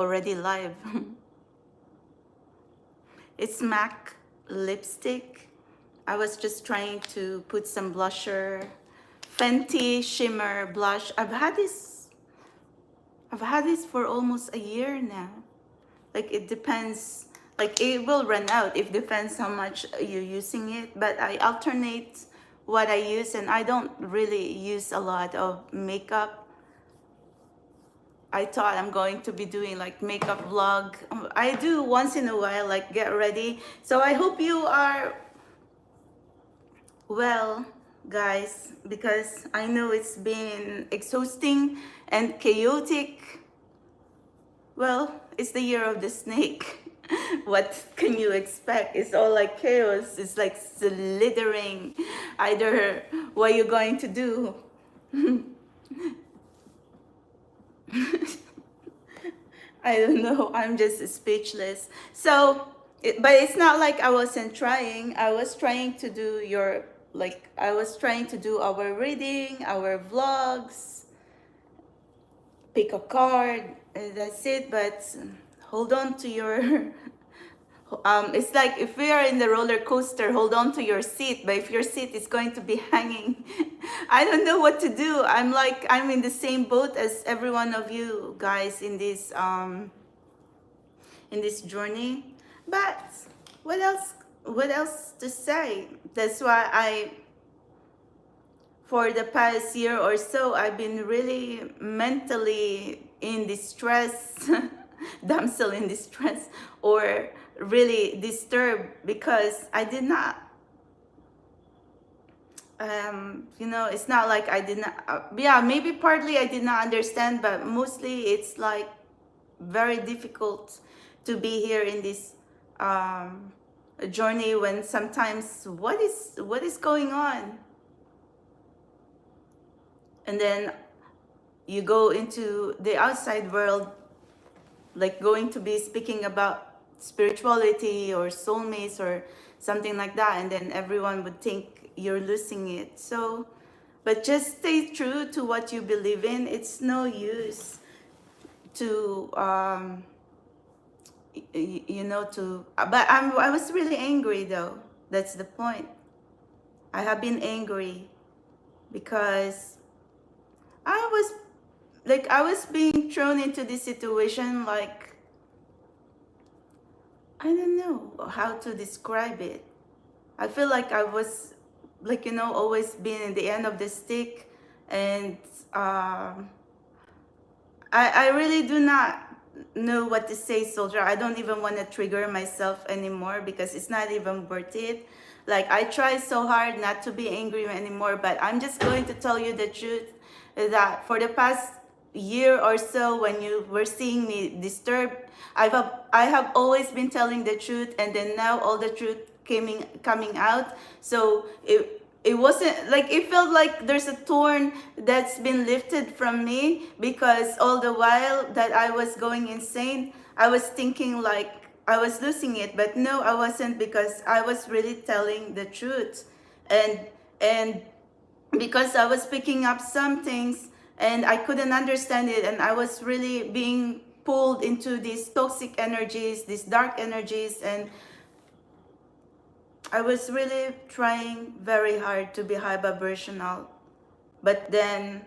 already live. It's MAC lipstick. I was just trying to put some blusher. Fenty Shimmer Blush. I've had this for almost a year now. Like it depends, like it will run out. It depends how much you're using it. But I alternate what I use, and I don't really use a lot of makeup. I thought I'm going to be doing like makeup vlog. I do once in a while, like get ready. So I hope you are well, guys, because I know it's been exhausting and chaotic. Well, it's the year of the snake. What can you expect? It's all like chaos. It's like slithering. Either what you're going to do. I don't know. I'm just speechless. So, but it's not like I wasn't trying. I was trying to do I was trying to do our reading, our vlogs, pick a card, and that's it. But hold on to your it's like if we are in the roller coaster, hold on to your seat, but if your seat is going to be hanging, I don't know what to do. I'm in the same boat as every one of you guys in this journey. But what else to say? That's why for the past year or so, I've been really mentally in distress, damsel in distress, or really disturbed because I did not, it's not like I did not, yeah, maybe partly I did not understand, but mostly it's like very difficult to be here in this journey when sometimes what is going on? And then you go into the outside world, like going to be speaking about spirituality or soulmates or something like that, and then everyone would think you're losing it. So, but just stay true to what you believe in. It's no use to but I was really angry though. That's the point. I have been angry because I was being thrown into this situation, like I don't know how to describe it. I feel like I was always being in the end of the stick, and I really do not know what to say, soldier. I don't even want to trigger myself anymore because it's not even worth it. Like I try so hard not to be angry anymore, but I'm just going to tell you the truth that for the past year or so, when you were seeing me disturbed, I have always been telling the truth, and then now all the truth coming out. So it wasn't like, it felt like there's a thorn that's been lifted from me, because all the while that I was going insane, I was thinking like I was losing it, but no, I wasn't, because I was really telling the truth. And because I was picking up some things and I couldn't understand it, and I was really being pulled into these toxic energies, these dark energies, and I was really trying very hard to be high vibrational. But then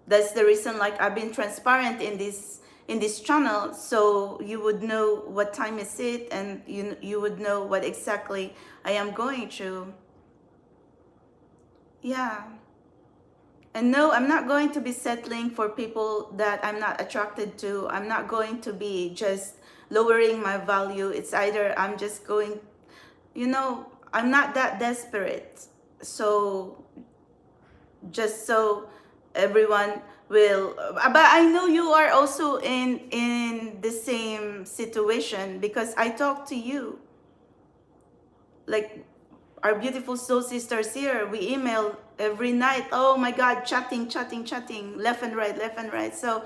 that's the reason, like, I've been transparent in this channel, so you would know what time is it, and you would know what exactly I am going through. Yeah. And no, I'm not going to be settling for people that I'm not attracted to. I'm not going to be just lowering my value. It's either I'm just going, I'm not that desperate. So just so everyone will, but I know you are also in the same situation, because I talk to you, like our beautiful soul sisters here. We email every night. Oh my God, chatting, left and right. So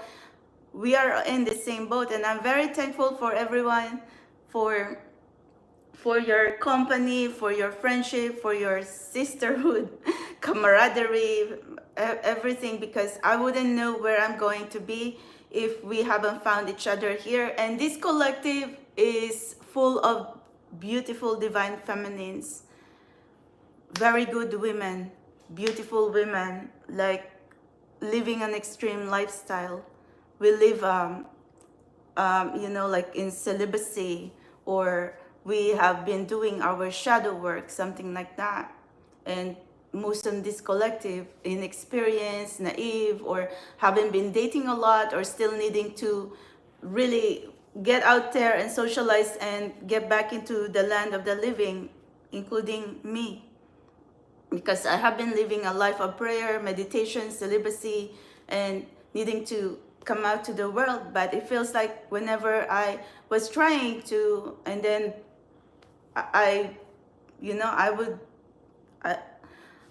we are in the same boat, and I'm very thankful for everyone, for your company, for your friendship, for your sisterhood, camaraderie, everything, because I wouldn't know where I'm going to be if we haven't found each other here. And this collective is full of beautiful divine feminines, very good women, beautiful women, like living an extreme lifestyle. We live like in celibacy, or we have been doing our shadow work, something like that. And most of this collective, inexperienced, naive, or haven't been dating a lot, or still needing to really get out there and socialize and get back into the land of the living, including me. Because I have been living a life of prayer, meditation, celibacy, and needing to come out to the world. But it feels like whenever I was trying to, and then I you know, I,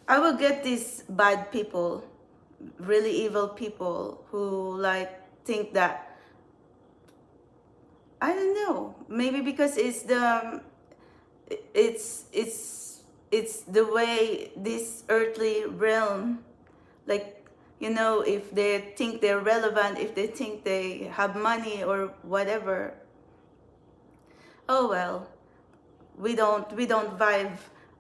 I would get these bad people, really evil people who like think that, I don't know, maybe because it's it's the way this earthly realm, like, if they think they're relevant, if they think they have money or whatever, oh well, we don't vibe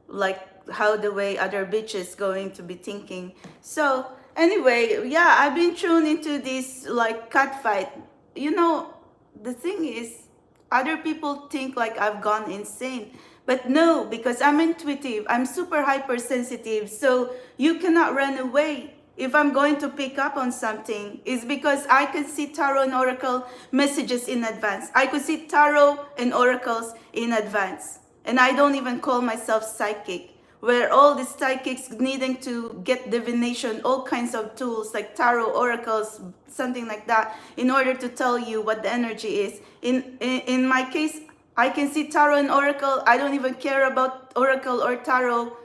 like how the way other bitches going to be thinking. So anyway, yeah, I've been thrown into this like cat fight. The thing is, other people think like I've gone insane, but no, because I'm intuitive, I'm super hypersensitive, so you cannot run away. If I'm going to pick up on something, it's because I can see tarot and oracle messages in advance. I could see tarot and oracles in advance. And I don't even call myself psychic, where all the psychics needing to get divination, all kinds of tools like tarot, oracles, something like that, in order to tell you what the energy is. In my case, I can see tarot and oracle. I don't even care about oracle or tarot.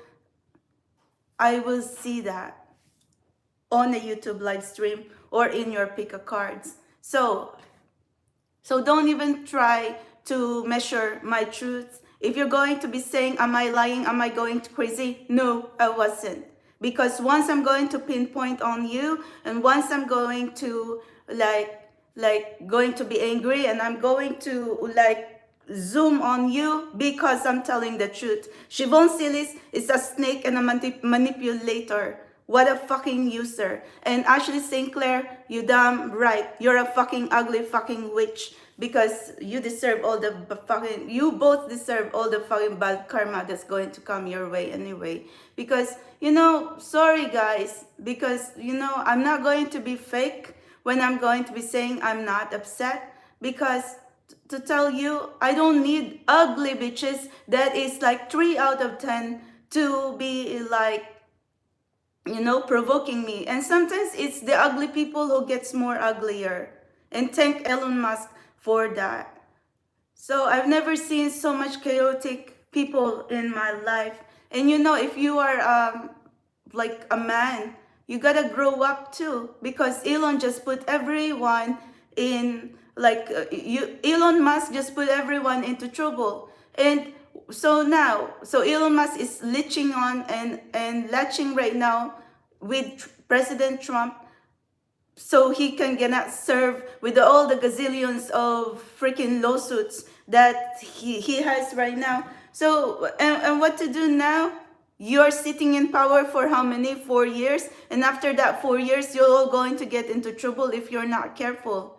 I will see that on a YouTube live stream or in your pick of cards. So don't even try to measure my truth. If you're going to be saying, am I lying? Am I going to crazy? No, I wasn't. Because once I'm going to pinpoint on you, and once I'm going to going to be angry, and I'm going to zoom on you because I'm telling the truth. Siobhan Silis is a snake and a manipulator. What a fucking user. And Ashley St. Clair, you damn right. You're a fucking ugly fucking witch. Because you deserve all the fucking, you both deserve all the fucking bad karma that's going to come your way anyway. Because, sorry guys. Because, I'm not going to be fake when I'm going to be saying I'm not upset. Because to tell you, I don't need ugly bitches that is like 3 out of 10 to be like, provoking me. And sometimes it's the ugly people who gets more uglier. And thank Elon Musk for that. So I've never seen so much chaotic people in my life. And if you are like a man, you gotta grow up too, because Elon just put everyone in Elon Musk just put everyone into trouble. And so Elon Musk is leeching on and latching right now with President Trump, so he can get served with all the gazillions of freaking lawsuits that he has right now. So, and what to do now? You're sitting in power for how many? 4 years? And after that 4 years, you're all going to get into trouble if you're not careful.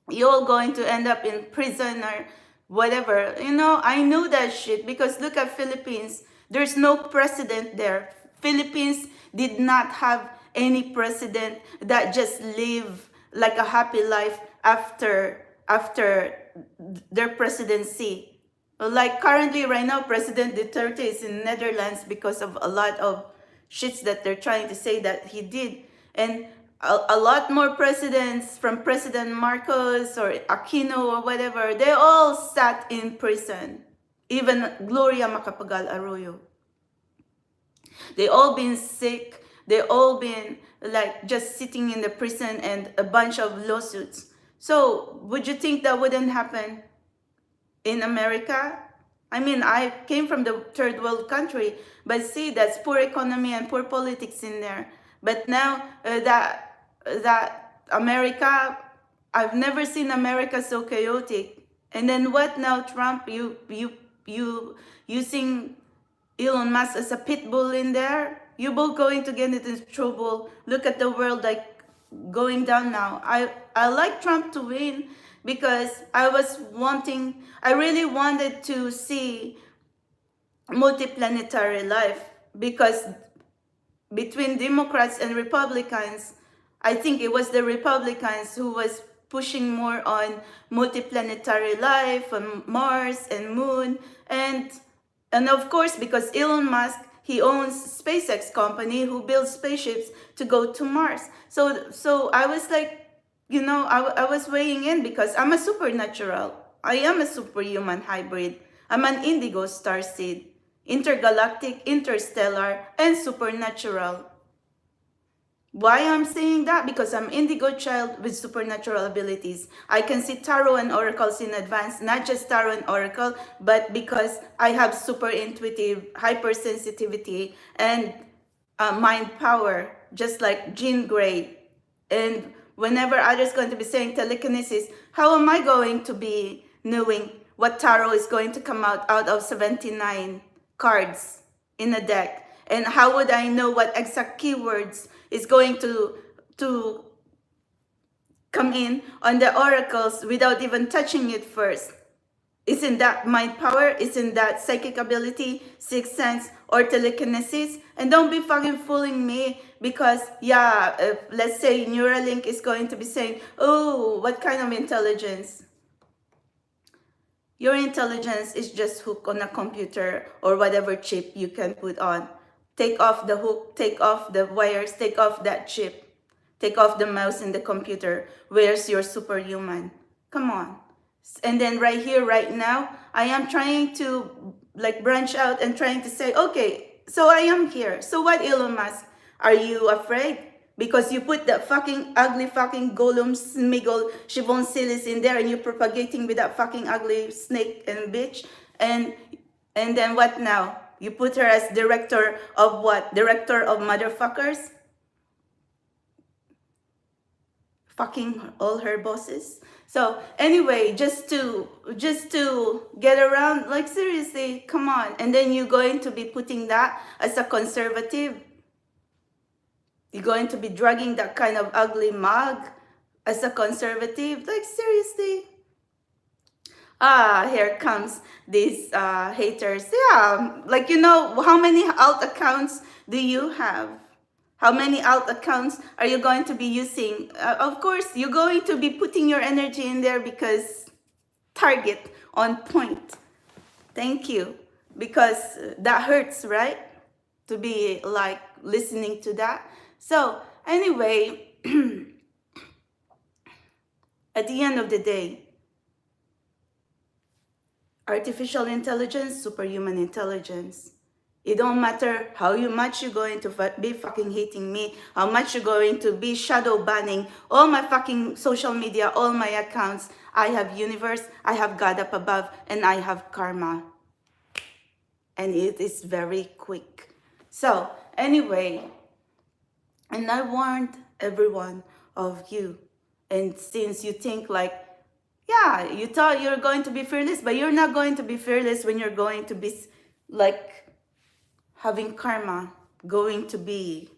You're all going to end up in prison or whatever. I knew that shit, because look at Philippines. There's no president there. Philippines did not have any president that just live like a happy life after their presidency. Like currently right now, President Duterte is in Netherlands because of a lot of shits that they're trying to say that he did. And a lot more presidents, from President Marcos or Aquino or whatever, they all sat in prison. Even Gloria Macapagal Arroyo. They all been sick. They all been like just sitting in the prison and a bunch of lawsuits. So would you think that wouldn't happen in America? I mean, I came from the third world country, but see, that's poor economy and poor politics in there. But now that America I've never seen America so chaotic. And then what now, Trump? You using Elon Musk as a pit bull in there? You're both going to get into trouble. Look at the world like going down now. I like Trump to win because I really wanted to see multiplanetary life, because between Democrats and Republicans, I think it was the Republicans who was pushing more on multiplanetary life on Mars and Moon, and of course because Elon Musk, he owns SpaceX company who builds spaceships to go to Mars. So I was like, I was weighing in because I'm a supernatural. I am a superhuman hybrid. I'm an indigo starseed, intergalactic, interstellar, and supernatural. Why I'm saying that? Because I'm indigo child with supernatural abilities. I can see tarot and oracles in advance, not just tarot and oracle, but because I have super intuitive, hypersensitivity, and mind power, just like Jean Grey. And whenever others going to be saying telekinesis, how am I going to be knowing what tarot is going to come out of 79 cards in a deck? And how would I know what exact keywords is going to come in on the oracles without even touching it first? Isn't that mind power? Isn't that psychic ability, sixth sense, or telekinesis? And don't be fucking fooling me because, yeah, let's say Neuralink is going to be saying, oh, what kind of intelligence? Your intelligence is just hooked on a computer or whatever chip you can put on. Take off the hook, take off the wires, take off that chip, take off the mouse in the computer. Where's your superhuman? Come on. And then right here, right now, I am trying to like branch out and trying to say, okay, so I am here. So what, Elon Musk? Are you afraid? Because you put that fucking ugly fucking Gollum, Smiggle, Siobhan Silis in there and you're propagating with that fucking ugly snake and bitch. And then what now? You put her as director of what? Director of motherfuckers? Fucking all her bosses. So anyway, just to get around, like seriously, come on. And then you're going to be putting that as a conservative. You're going to be dragging that kind of ugly mug as a conservative. Like seriously. Here comes these haters. Yeah, like how many alt accounts do you have? How many alt accounts are you going to be using? Of course, you're going to be putting your energy in there because target on point. Thank you. Because that hurts, right? To be like listening to that. So anyway, at the end of the day, artificial intelligence, superhuman intelligence. It don't matter how much you're going to be fucking hating me, how much you're going to be shadow banning all my fucking social media, all my accounts. I have universe, I have God up above, and I have karma. And it is very quick. So anyway, and I warned everyone of you. And since you think like, yeah, you thought you're going to be fearless, but you're not going to be fearless when you're going to be like having karma going to be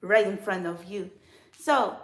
right in front of you. So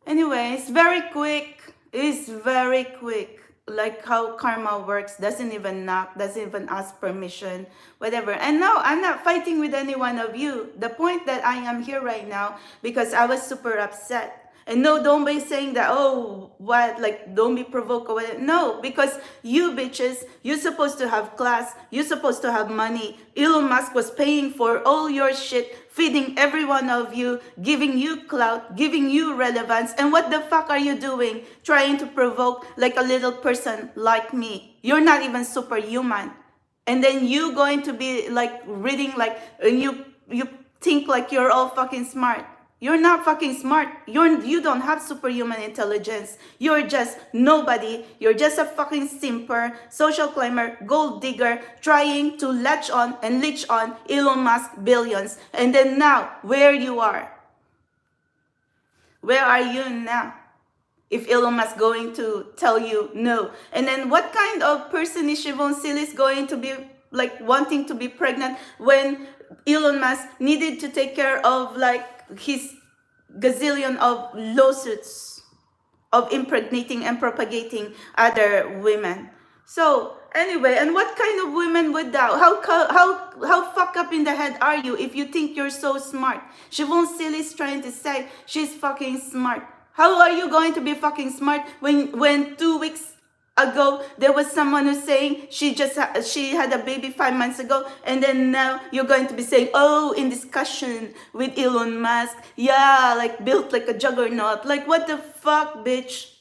anyway, it's very quick. It's very quick. Like how karma works, doesn't even knock, doesn't even ask permission, whatever. And no, I'm not fighting with any one of you. The point that I am here right now because I was super upset. And no, don't be saying that, oh, what, like, don't be provoked or whatever. No, because you bitches, you're supposed to have class, you're supposed to have money. Elon Musk was paying for all your shit, feeding every one of you, giving you clout, giving you relevance. And what the fuck are you doing? Trying to provoke like a little person like me. You're not even superhuman. And then you going to be like reading like, and you think like you're all fucking smart. You're not fucking smart. You don't have superhuman intelligence. You're just nobody. You're just a fucking simper, social climber, gold digger, trying to latch on and leech on Elon Musk billions. And then now, where you are? Where are you now? if Elon Musk going to tell you no? And then what kind of person is Siobhan Silis going to be like wanting to be pregnant when Elon Musk needed to take care of like his gazillion of lawsuits of impregnating and propagating other women? So anyway, and what kind of women would that? How fucked up in the head are you if you think you're so smart? Siobhan Silis trying to say she's fucking smart. How are you going to be fucking smart when 2 weeks ago there was someone who's saying she had a baby 5 months ago, and then now you're going to be saying, oh, in discussion with Elon Musk, yeah, like built like a juggernaut. Like, what the fuck, bitch?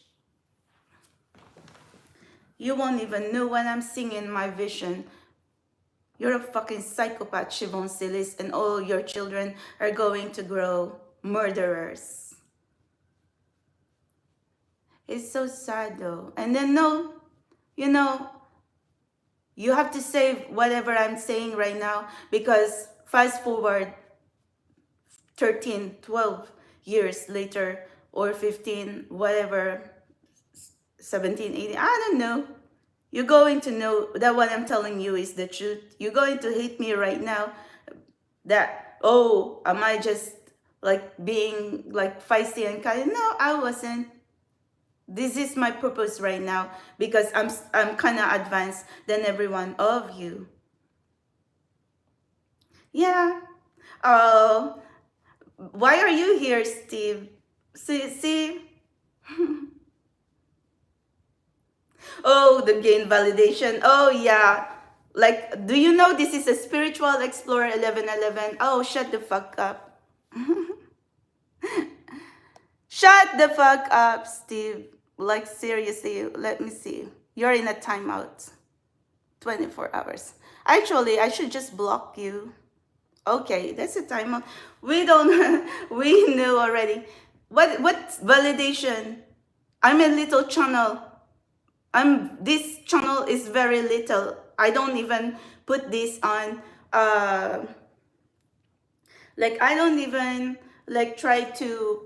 You won't even know what I'm seeing in my vision. You're a fucking psychopath, Siobhan Silis, and all your children are going to grow murderers. It's so sad though. And then no, you know, you have to save whatever I'm saying right now, because fast forward 13, 12 years later, or 15, whatever, 17, 18, I don't know. You're going to know that what I'm telling you is the truth. You're going to hate me right now that, oh, am I just like being like feisty and kind? No, I wasn't. This is my purpose right now, because I'm kind of advanced than every one of you. Yeah. Why are you here, Steve? See? Oh, the gain validation. Oh, yeah. Like, do you know this is a spiritual explorer 1111? Oh, shut the fuck up. Shut the fuck up, Steve. Like, seriously, let me see. You're in a timeout. 24 hours. Actually, I should just block you. Okay, that's a timeout. We don't, we knew already. What validation? I'm a little channel. This channel is very little. I don't even put this on, like, I don't even like try to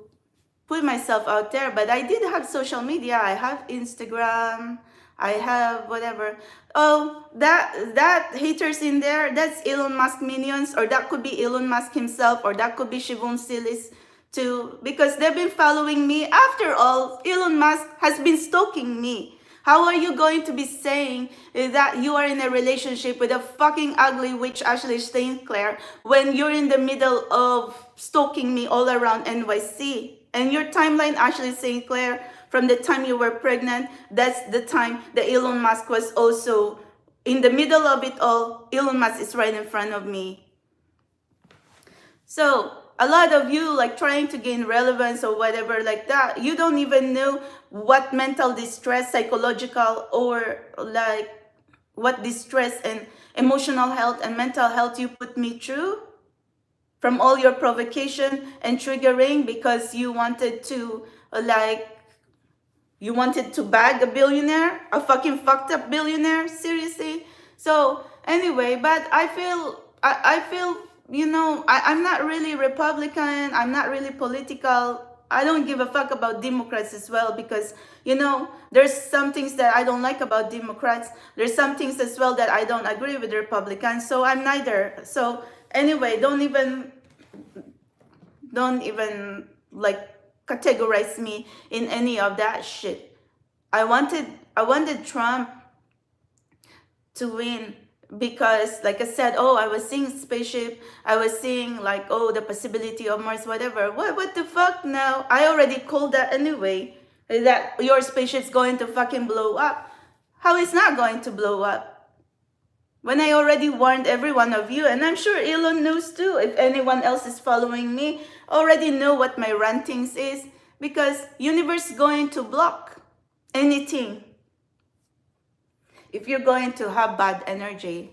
put myself out there, but I did have social media. I have Instagram, I have whatever. Oh, that haters in there, that's Elon Musk minions, or that could be Elon Musk himself, or that could be Siobhan Silis too, because they've been following me. After all, Elon Musk has been stalking me. How are you going to be saying that you are in a relationship with a fucking ugly witch, Ashley Stainclair, when you're in the middle of stalking me all around NYC? And your timeline, Ashley Stainclair, from the time you were pregnant, that's the time that Elon Musk was also in the middle of it all. Elon Musk is right in front of me. So a lot of you like trying to gain relevance or whatever like that, you don't even know what mental distress, psychological, or like what distress and emotional health and mental health you put me through from all your provocation and triggering, because you wanted to bag a billionaire, a fucking fucked up billionaire. Seriously. So anyway, but I feel, you know, I'm not really Republican. I'm not really political. I don't give a fuck about Democrats as well, because, you know, there's some things that I don't like about Democrats. There's some things as well that I don't agree with Republicans. So I'm neither. So anyway, don't even like categorize me in any of that shit. I wanted Trump to win, because like I said, oh, I was seeing spaceship, I was seeing like, oh, the possibility of Mars, whatever. What the fuck now? I already called that anyway, that your spaceship's going to fucking blow up. How is not going to blow up? When I already warned every one of you, and I'm sure Elon knows too, if anyone else is following me, already know what my rantings is, because universe is going to block anything. If you're going to have bad energy,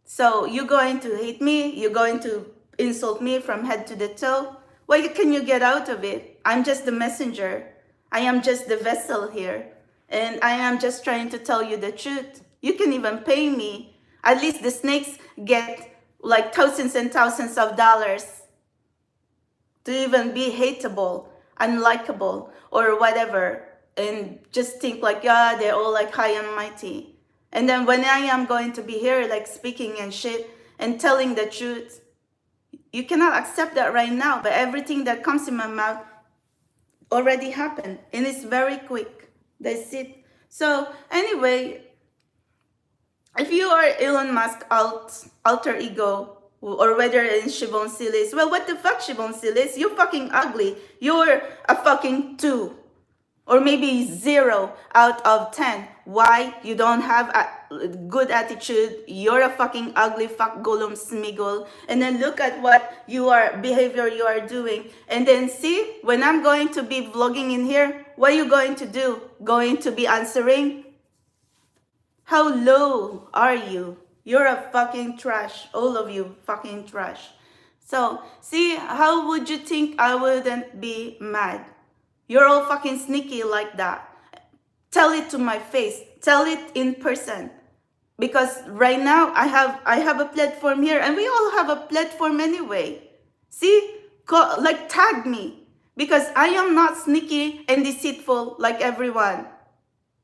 so you're going to hate me, you're going to insult me from head to the toe. What can you get out of it? I'm just the messenger. I am just the vessel here, and I am just trying to tell you the truth. You can even pay me. At least the snakes get like thousands and thousands of dollars to even be hateable. unlikable or whatever, and just think like, yeah, they're all like high and mighty. And then when I am going to be here like speaking and shit and telling the truth, you cannot accept that right now, but everything that comes in my mouth already happened, and it's very quick. That's it. So anyway, if you are Elon Musk alter ego, or whether it's Shibon Silis, well, what the fuck, Shibon Silis? You're fucking ugly. You're a fucking 2. Or maybe 0 out of 10. Why? You don't have a good attitude. You're a fucking ugly fuck golem smiggle. And then look at what behavior you are doing. And then see, when I'm going to be vlogging in here, what are you going to do? Going to be answering? How low are you? You're a fucking trash. All of you fucking trash. So, see, how would you think I wouldn't be mad? You're all fucking sneaky like that. Tell it to my face. Tell it in person. Because right now I have a platform here, and we all have a platform anyway. See? Like tag me. Because I am not sneaky and deceitful like everyone.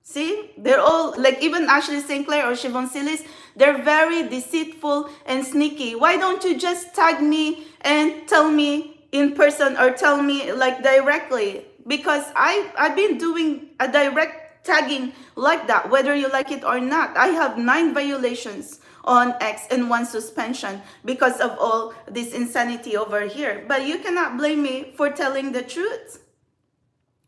See? They're all, like even Ashley Sinclair or Siobhan Silis, they're very deceitful and sneaky. Why don't you just tag me and tell me in person, or tell me like directly? Because I've been doing a direct tagging like that, whether you like it or not. I have 9 violations on X and 1 suspension because of all this insanity over here. But you cannot blame me for telling the truth.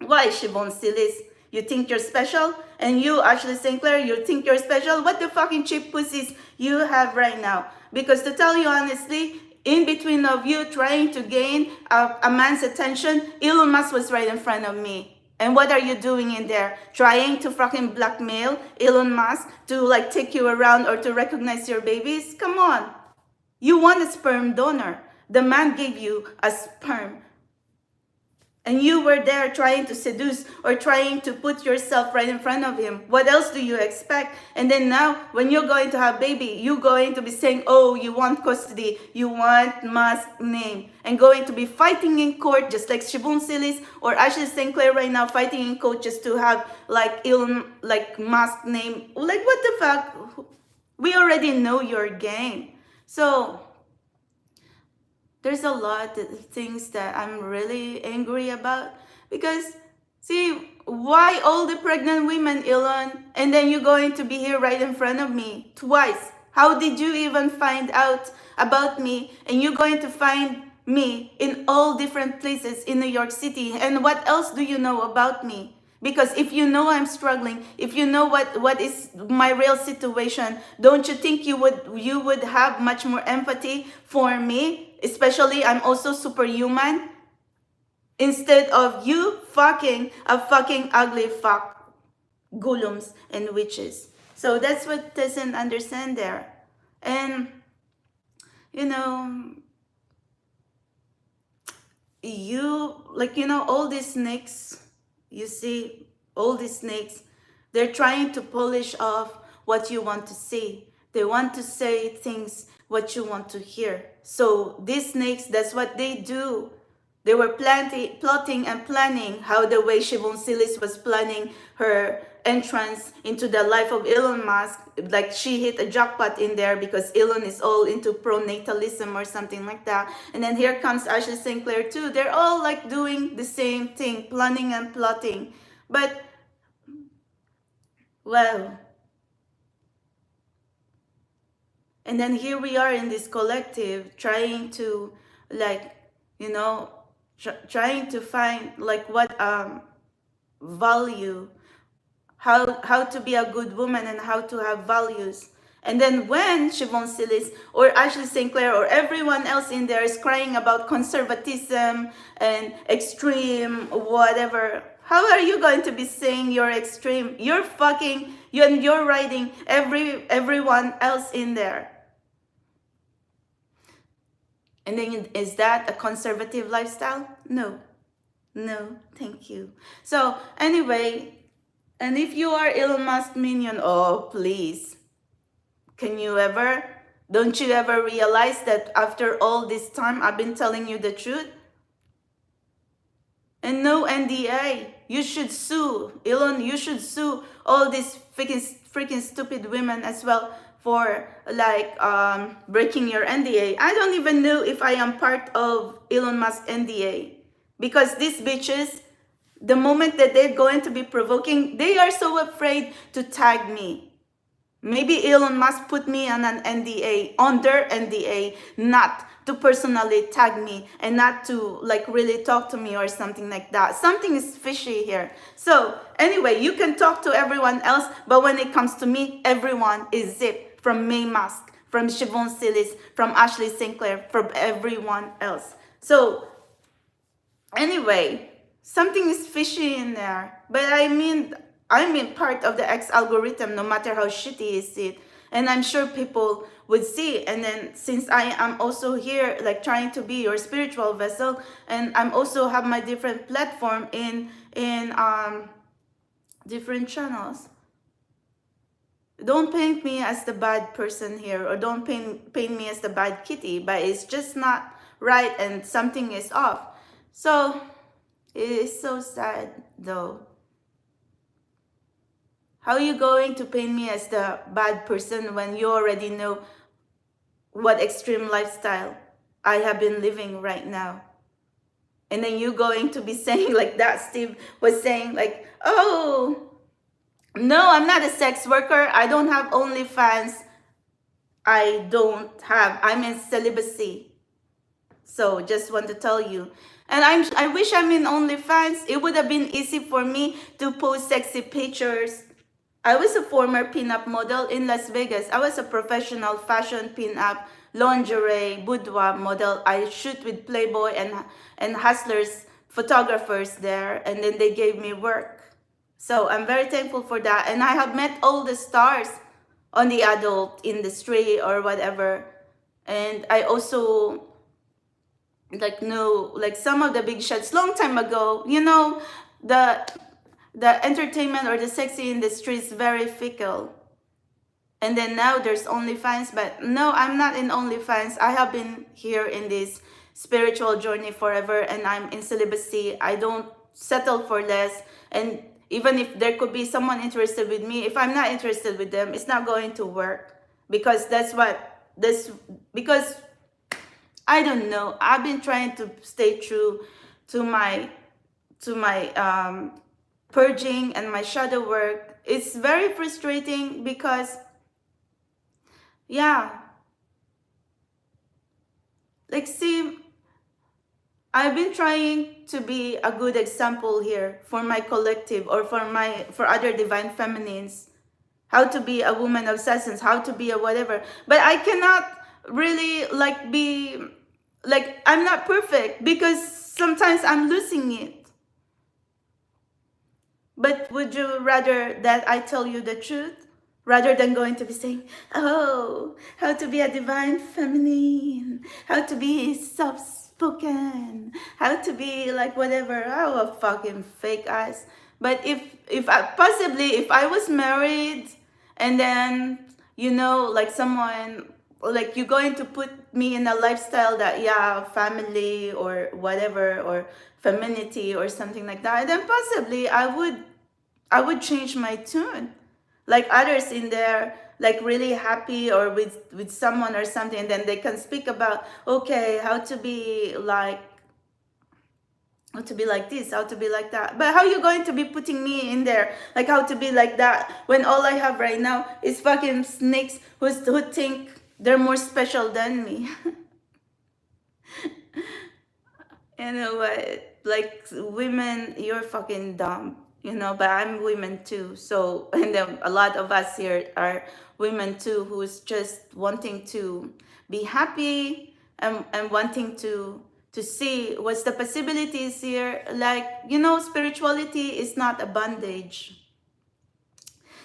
Why, Siobhan Silis? You think you're special? And you, Ashley Sinclair, you think you're special? What the fucking cheap pussies you have right now? Because to tell you honestly, in between of you trying to gain a man's attention, Elon Musk was right in front of me. And what are you doing in there? Trying to fucking blackmail Elon Musk to like take you around or to recognize your babies? Come on. You want a sperm donor. The man gave you a sperm. And you were there trying to seduce or trying to put yourself right in front of him. What else do you expect? And then now, when you're going to have baby, you're going to be saying, oh, you want custody, you want Musk name, and going to be fighting in court just like Shibun Silis or Ashley Sinclair right now fighting in court just to have like Elon, like Musk name. Like what the fuck? We already know your game. So there's a lot of things that I'm really angry about, because see, why all the pregnant women, Elon, and then you're going to be here right in front of me twice? How did you even find out about me? And you're going to find me in all different places in New York City. And what else do you know about me? Because if you know I'm struggling, if you know what is my real situation, don't you think you would have much more empathy for me? Especially, I'm also superhuman. Instead of you fucking a fucking ugly fuck golems and witches. So that's what doesn't understand there. And you know, all these snakes, you see, all these snakes, they're trying to polish off what you want to see. They want to say things what you want to hear. So these snakes, that's what they do. They were plotting and planning how the way Siobhan Silis was planning her entrance into the life of Elon Musk. Like she hit a jackpot in there because Elon is all into pronatalism or something like that. And then here comes Ashley Sinclair too. They're all like doing the same thing, planning and plotting. But, well, and then here we are in this collective trying to like, trying to find like what value, how to be a good woman and how to have values. And then when Siobhan Silis or Ashley Sinclair or everyone else in there is crying about conservatism and extreme whatever, how are you going to be saying you're extreme? You're riding everyone else in there. And then, is that a conservative lifestyle? No, thank you. So anyway, and if you are Elon Musk minion, oh please, don't you ever realize that after all this time I've been telling you the truth? And no NDA. You should sue. Elon, you should sue all these freaking stupid women as well for like breaking your NDA. I don't even know if I am part of Elon Musk NDA. Because these bitches, the moment that they're going to be provoking, they are so afraid to tag me. Maybe Elon Musk put me on an NDA, on their NDA, not to personally tag me and not to like really talk to me or something like that. Something is fishy here. So anyway, you can talk to everyone else, but when it comes to me, everyone is zip. From May Musk, from Siobhan Silis, from Ashley Sinclair, from everyone else. So anyway, something is fishy in there. But I'm in part of the X algorithm, no matter how shitty is it. And I'm sure people would see. And then since I am also here, like trying to be your spiritual vessel, and I'm also have my different platform in different channels. Don't paint me as the bad person here, or don't paint me as the bad kitty, but it's just not right and something is off. So it is so sad though. How are you going to paint me as the bad person when you already know what extreme lifestyle I have been living right now? And then you going to be saying like that, Steve was saying like, oh, no, I'm not a sex worker. I don't have OnlyFans. I'm in celibacy. So just want to tell you. And I wish I'm in OnlyFans. It would have been easy for me to post sexy pictures. I was a former pinup model in Las Vegas. I was a professional fashion pinup, lingerie, boudoir model. I shoot with Playboy and Hustlers photographers there, and then they gave me work. So I'm very thankful for that. And I have met all the stars on the adult industry or whatever. And I also like know like some of the big shots long time ago. You know, the entertainment or the sexy industry is very fickle. And then now there's OnlyFans, but no, I'm not in OnlyFans. I have been here in this spiritual journey forever, and I'm in celibacy. I don't settle for less. And even if there could be someone interested with me, if I'm not interested with them, it's not going to work. Because because I don't know. I've been trying to stay true to my purging and my shadow work. It's very frustrating because, yeah, like see, I've been trying to be a good example here for my collective or for other divine feminines, how to be a woman of substance, how to be a whatever. But I cannot really like be like, I'm not perfect because sometimes I'm losing it. But would you rather that I tell you the truth rather than going to be saying, oh, how to be a divine feminine, how to be soft-spoken, how to be like whatever, oh, a fucking fake ass. But if I was married and then, you know, like someone, like you're going to put me in a lifestyle that, yeah, family or whatever, or femininity or something like that, then possibly I would change my tune. Like others in there, like really happy or with someone or something, and then they can speak about, okay, how to be like this, how to be like that. But how are you going to be putting me in there, like how to be like that, when all I have right now is fucking snakes who think they're more special than me? You know what? Like, women, you're fucking dumb, you know, but I'm women too. So, and then a lot of us here are women too, who's just wanting to be happy and wanting to see what's the possibilities here. Like, you know, spirituality is not a bondage.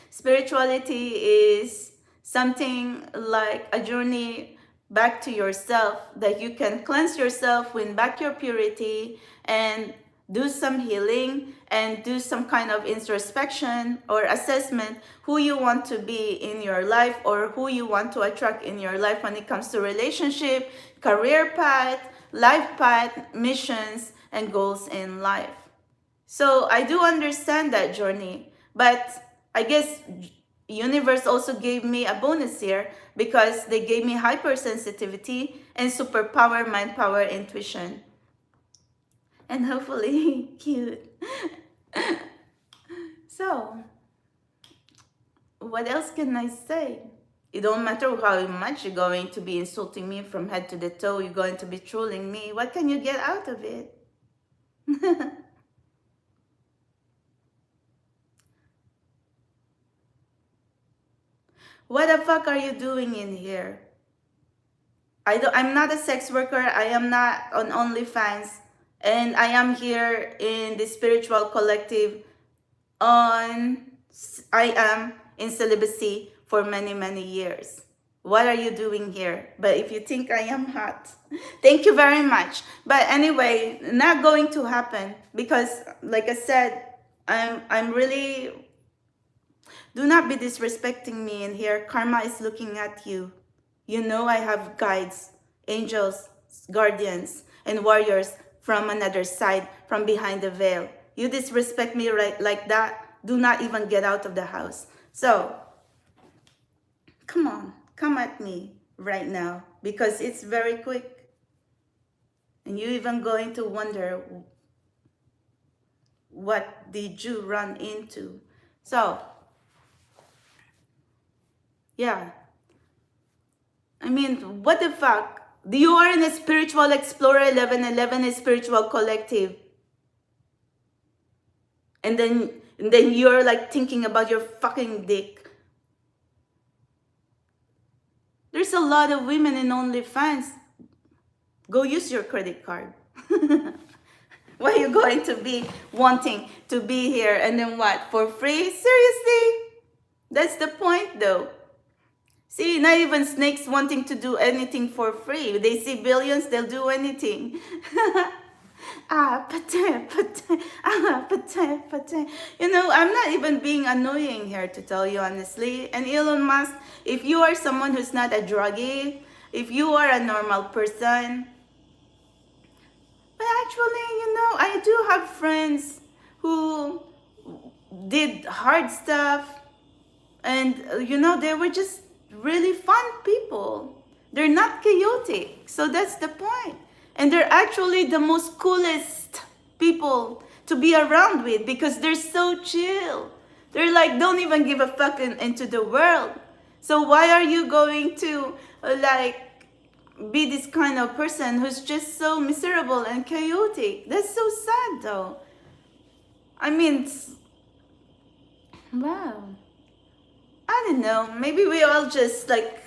Spirituality is something like a journey back to yourself, that you can cleanse yourself, win back your purity, and do some healing and do some kind of introspection or assessment who you want to be in your life or who you want to attract in your life when it comes to relationship, career path, life path, missions, and goals in life. So I do understand that journey, but I guess universe also gave me a bonus here because they gave me hypersensitivity and superpower, mind power, intuition, and hopefully cute. So what else can I say? It don't matter how much you're going to be insulting me from head to the toe, you're going to be trolling me. What can you get out of it? What the fuck are you doing in here? I'm not a sex worker. I am not on OnlyFans. And I am here in the spiritual collective on, I am in celibacy for many, many years. What are you doing here? But if you think I am hot, thank you very much. But anyway, not going to happen because, like I said, I'm really, do not be disrespecting me in here. Karma is looking at you. You know I have guides, angels, guardians, and warriors from another side, from behind the veil. You disrespect me right like that, do not even get out of the house. So, come on, come at me right now because it's very quick. And you even going to wonder, what did you run into? So, yeah. I mean, what the fuck? You are in a spiritual explorer, 1111 is spiritual collective. And then you're like thinking about your fucking dick. There's a lot of women in OnlyFans. Go use your credit card. Why are you going to be wanting to be here and then what? For free? Seriously? That's the point though. See, not even snakes wanting to do anything for free. They see billions, they'll do anything. Pate. You know, I'm not even being annoying here, to tell you honestly. And Elon Musk, if you are someone who's not a druggie, if you are a normal person, but actually, you know, I do have friends who did hard stuff, and you know, they were just really fun people. They're not chaotic, so that's the point. And they're actually the most coolest people to be around with because they're so chill. They're like, don't even give a fuck into the world. So why are you going to like be this kind of person who's just so miserable and chaotic? That's so sad though. I mean, wow. I don't know, maybe we all just like,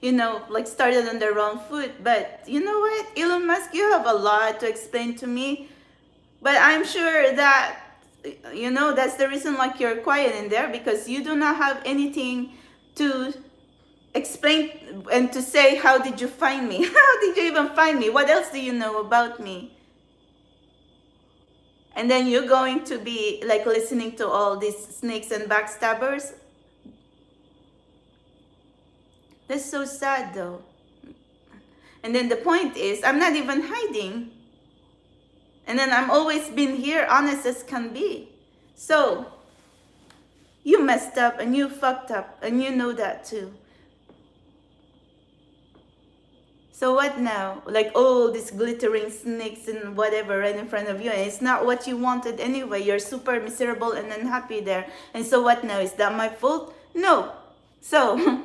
you know, like started on the wrong foot. But you know what, Elon Musk, you have a lot to explain to me. But I'm sure that, you know, that's the reason like you're quiet in there, because you do not have anything to explain and to say, how did you find me? How did you even find me? What else do you know about me? And then you're going to be like listening to all these snakes and backstabbers. That's so sad though. And then the point is, I'm not even hiding. And then I'm always been here, honest as can be. So, you messed up and you fucked up and you know that too. So what now? Like, oh, these glittering snakes and whatever right in front of you. And it's not what you wanted anyway. You're super miserable and unhappy there. And so what now? Is that my fault? No. So,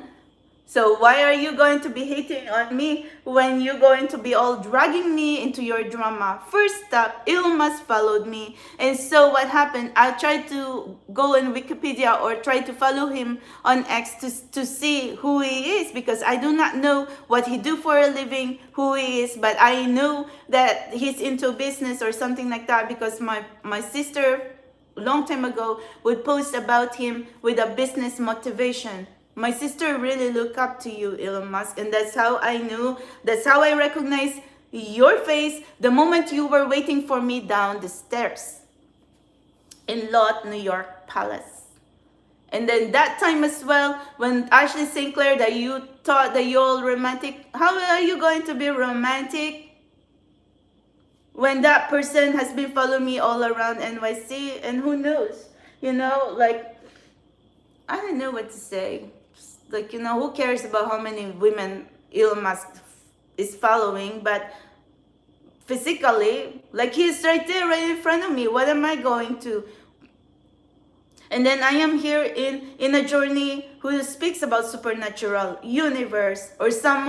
so why are you going to be hating on me when you're going to be all dragging me into your drama? First up, Elon Musk followed me. And so what happened? I tried to go in Wikipedia or try to follow him on X to see who he is, because I do not know what he do for a living, who he is, but I know that he's into business or something like that, because my sister long time ago would post about him with a business motivation. My sister really looked up to you, Elon Musk, and that's how I knew, that's how I recognized your face the moment you were waiting for me down the stairs in Lot, New York Palace. And then that time as well, when Ashley St. Clair, that you thought that you're all romantic, how are you going to be romantic? when that person has been following me all around NYC, and who knows, like, I don't know what to say. Like, who cares about how many women Elon Musk is following, but physically, like, he's right there, right in front of me. What am I going to? And then I am here in a journey who speaks about supernatural, universe, or some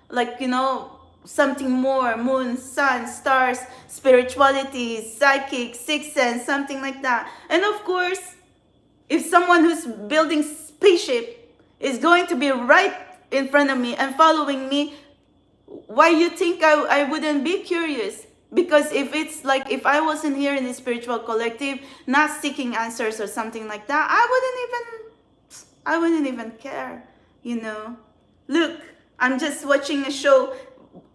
like, something more, moon, sun, stars, spirituality, psychic, sixth sense, something like that. And of course, if someone who's building spaceship is going to be right in front of me and following me, why you think I wouldn't be curious? Because if it's like, if I wasn't here in the spiritual collective, not seeking answers or something like that, I wouldn't even care, Look, I'm just watching a show.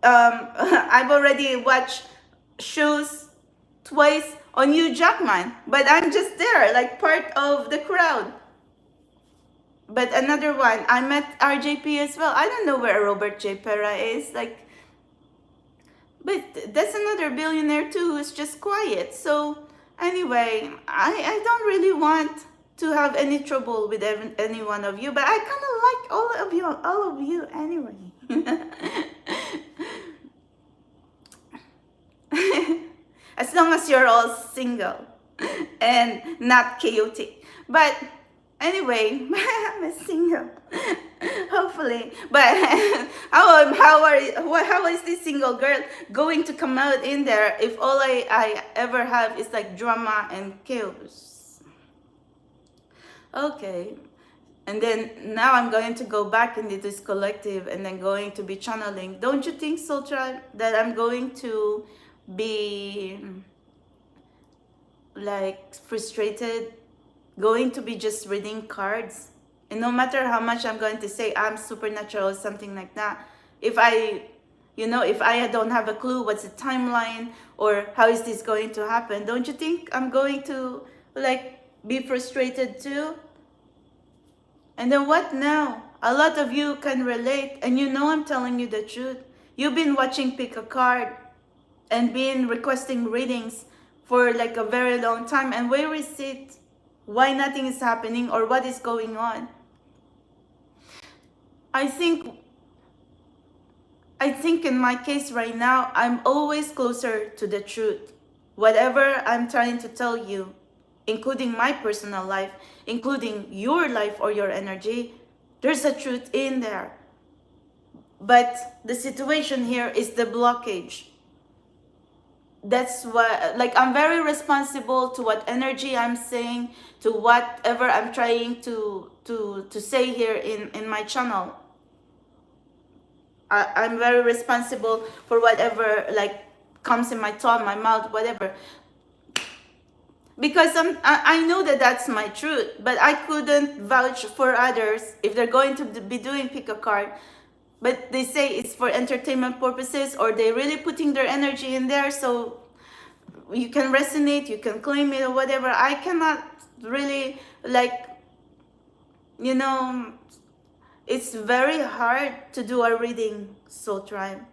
I've already watched shows twice on Hugh Jackman, but I'm just there, like part of the crowd. But another one, I met RJP as well. I don't know where Robert J. Pera is, like, but that's another billionaire too who's just quiet. So anyway, I don't really want to have any trouble with any one of you, but I kind of like all of you anyway. As long as you're all single and not chaotic. But anyway, I'm single. Hopefully. But how is this single girl going to come out in there if all I ever have is like drama and chaos? Okay. And then now I'm going to go back into this collective and then going to be channeling. Don't you think, Soul Tribe, that I'm going to be like frustrated, going to be just reading cards? And no matter how much I'm going to say I'm supernatural or something like that, if I don't have a clue what's the timeline or how is this going to happen, don't you think I'm going to like be frustrated too? And then what now? A lot of you can relate, and I'm telling you the truth. You've been watching Pick a Card and been requesting readings for like a very long time, and where is it? Why nothing is happening, or what is going on? I think in my case right now, I'm always closer to the truth. Whatever I'm trying to tell you, including my personal life, including your life or your energy, there's a truth in there. But the situation here is the blockage. That's what, like, I'm very responsible to what energy I'm saying, to whatever I'm trying to say here in my channel. I'm very responsible for whatever like comes in my tongue, my mouth, whatever. Because I know that that's my truth, but I couldn't vouch for others if they're going to be doing Pick a Card. But they say it's for entertainment purposes, or they're really putting their energy in there so you can resonate, you can claim it or whatever. I cannot really, like, it's very hard to do a reading, Soul Tribe.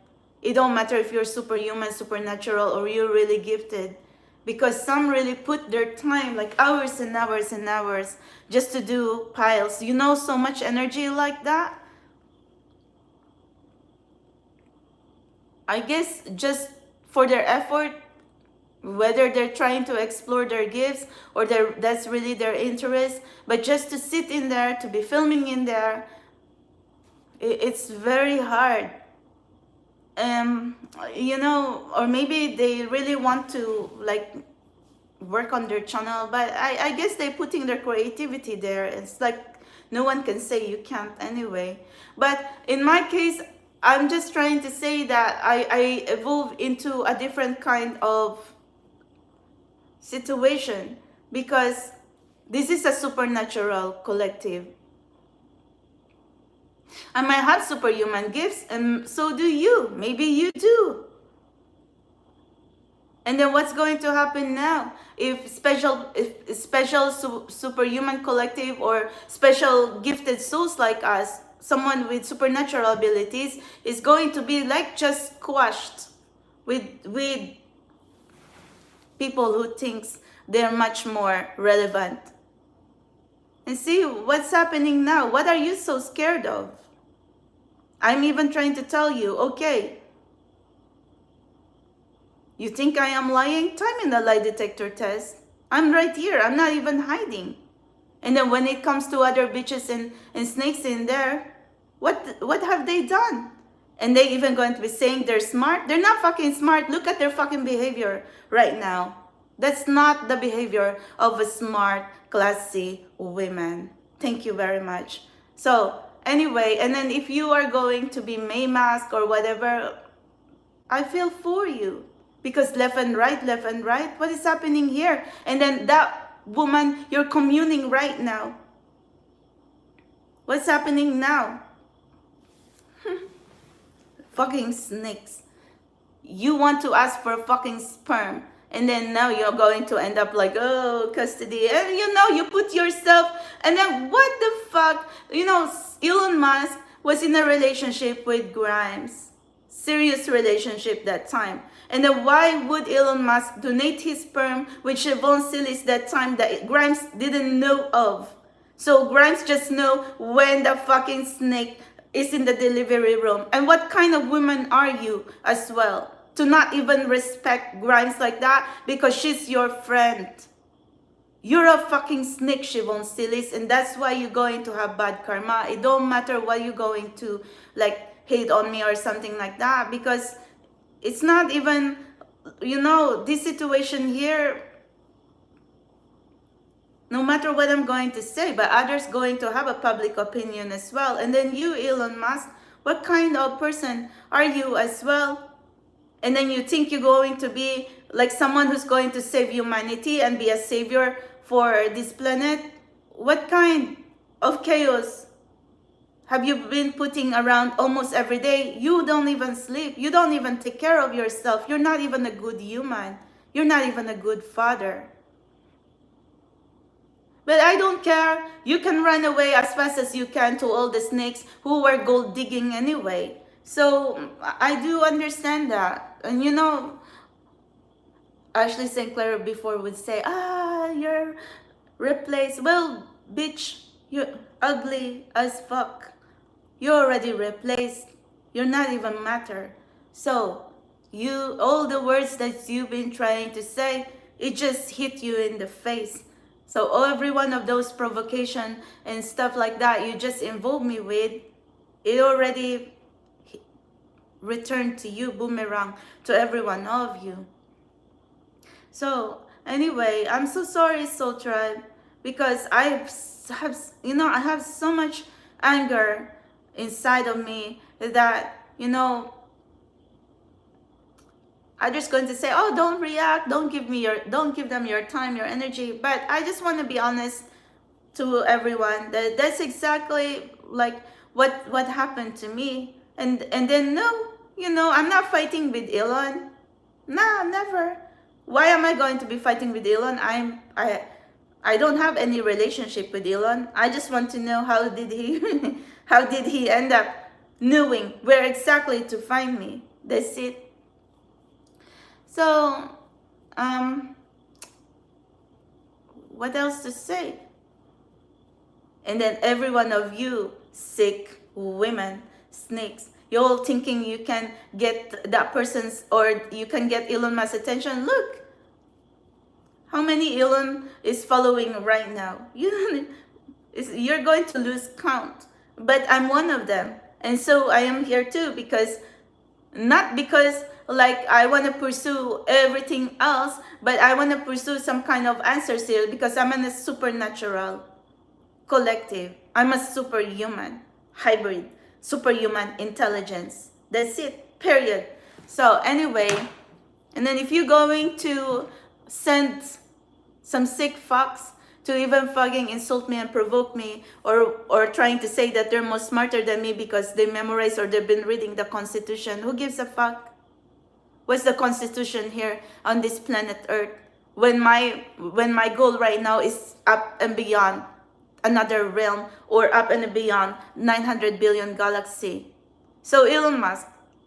It don't matter if you're superhuman, supernatural, or you're really gifted. Because some really put their time, like hours and hours and hours, just to do piles. So much energy like that. I guess just for their effort, whether they're trying to explore their gifts or that's really their interest, but just to sit in there, to be filming in there, it's very hard. Or maybe they really want to like work on their channel, but I guess they're putting their creativity there. It's like no one can say you can't anyway. But in my case, I'm just trying to say that I evolve into a different kind of situation, because this is a supernatural collective. I might have superhuman gifts, and so do you. Maybe you do. And then what's going to happen now? If superhuman collective or special gifted souls like us, someone with supernatural abilities, is going to be like just squashed with people who thinks they're much more relevant. And see what's happening now. What are you so scared of? I'm even trying to tell you, okay, you think I am lying? Time in the lie detector test. I'm right here. I'm not even hiding. And then when it comes to other bitches and snakes in there, what have they done? And they even going to be saying they're smart? They're not fucking smart. Look at their fucking behavior right now. That's not the behavior of a smart, classy woman. Thank you very much. So anyway, and then if you are going to be May Mask or whatever, I feel for you. Because left and right, what is happening here? And then that woman you're communing right now. What's happening now? Fucking snakes. You want to ask for fucking sperm, and then now you're going to end up like, oh, custody. And you put yourself, and then what the fuck? Elon Musk was in a relationship with Grimes. Serious relationship that time. And then why would Elon Musk donate his sperm with Siobhan Silis that time that Grimes didn't know of? So Grimes just know when the fucking snake is in the delivery room. And what kind of woman are you as well? To not even respect Grimes like that because she's your friend. You're a fucking snake, Siobhan Silis, and that's why you're going to have bad karma. It don't matter what you're going to hate on me or something like that, because it's not even, this situation here, no matter what I'm going to say, but others going to have a public opinion as well. And then you, Elon Musk, what kind of person are you as well? And then you think you're going to be like someone who's going to save humanity and be a savior for this planet? What kind of chaos have you been putting around almost every day? You don't even sleep. You don't even take care of yourself. You're not even a good human. You're not even a good father. But I don't care. You can run away as fast as you can to all the snakes who were gold digging anyway. So I do understand that. And Ashley St. Clair before would say, you're replaced. Well, bitch, you're ugly as fuck. You're already replaced. You're not even matter. So all the words that you've been trying to say, it just hit you in the face. So every one of those provocation and stuff like that you just involved me with, it already returned to you, boomerang to every one of you. So anyway, I'm so sorry, Soul Tribe, because I have so much anger inside of me that I'm just going to say, oh, don't react, don't give them your time, your energy. But I just want to be honest to everyone that that's exactly like what happened to me. And then no, I'm not fighting with Elon. Nah, never. Why am I going to be fighting with Elon? I don't have any relationship with Elon. I just want to know how did he end up knowing where exactly to find me. That's it. So, what else to say? And then every one of you sick women, snakes, you're all thinking you can get that person's, or you can get Elon Musk's attention. Look, how many Elon is following right now? You're going to lose count. But I'm one of them. And so I am here too, not because I want to pursue everything else, but I want to pursue some kind of answers here, because I'm in a supernatural collective. I'm a superhuman hybrid, superhuman intelligence. That's it, period. So anyway, and then if you're going to send some sick fucks to even fucking insult me and provoke me, or trying to say that they're more smarter than me because they memorize or they've been reading the Constitution, who gives a fuck? What's the Constitution here on this planet Earth? When my goal right now is up and beyond another realm, or up and beyond 900 billion galaxy. So Elon Musk,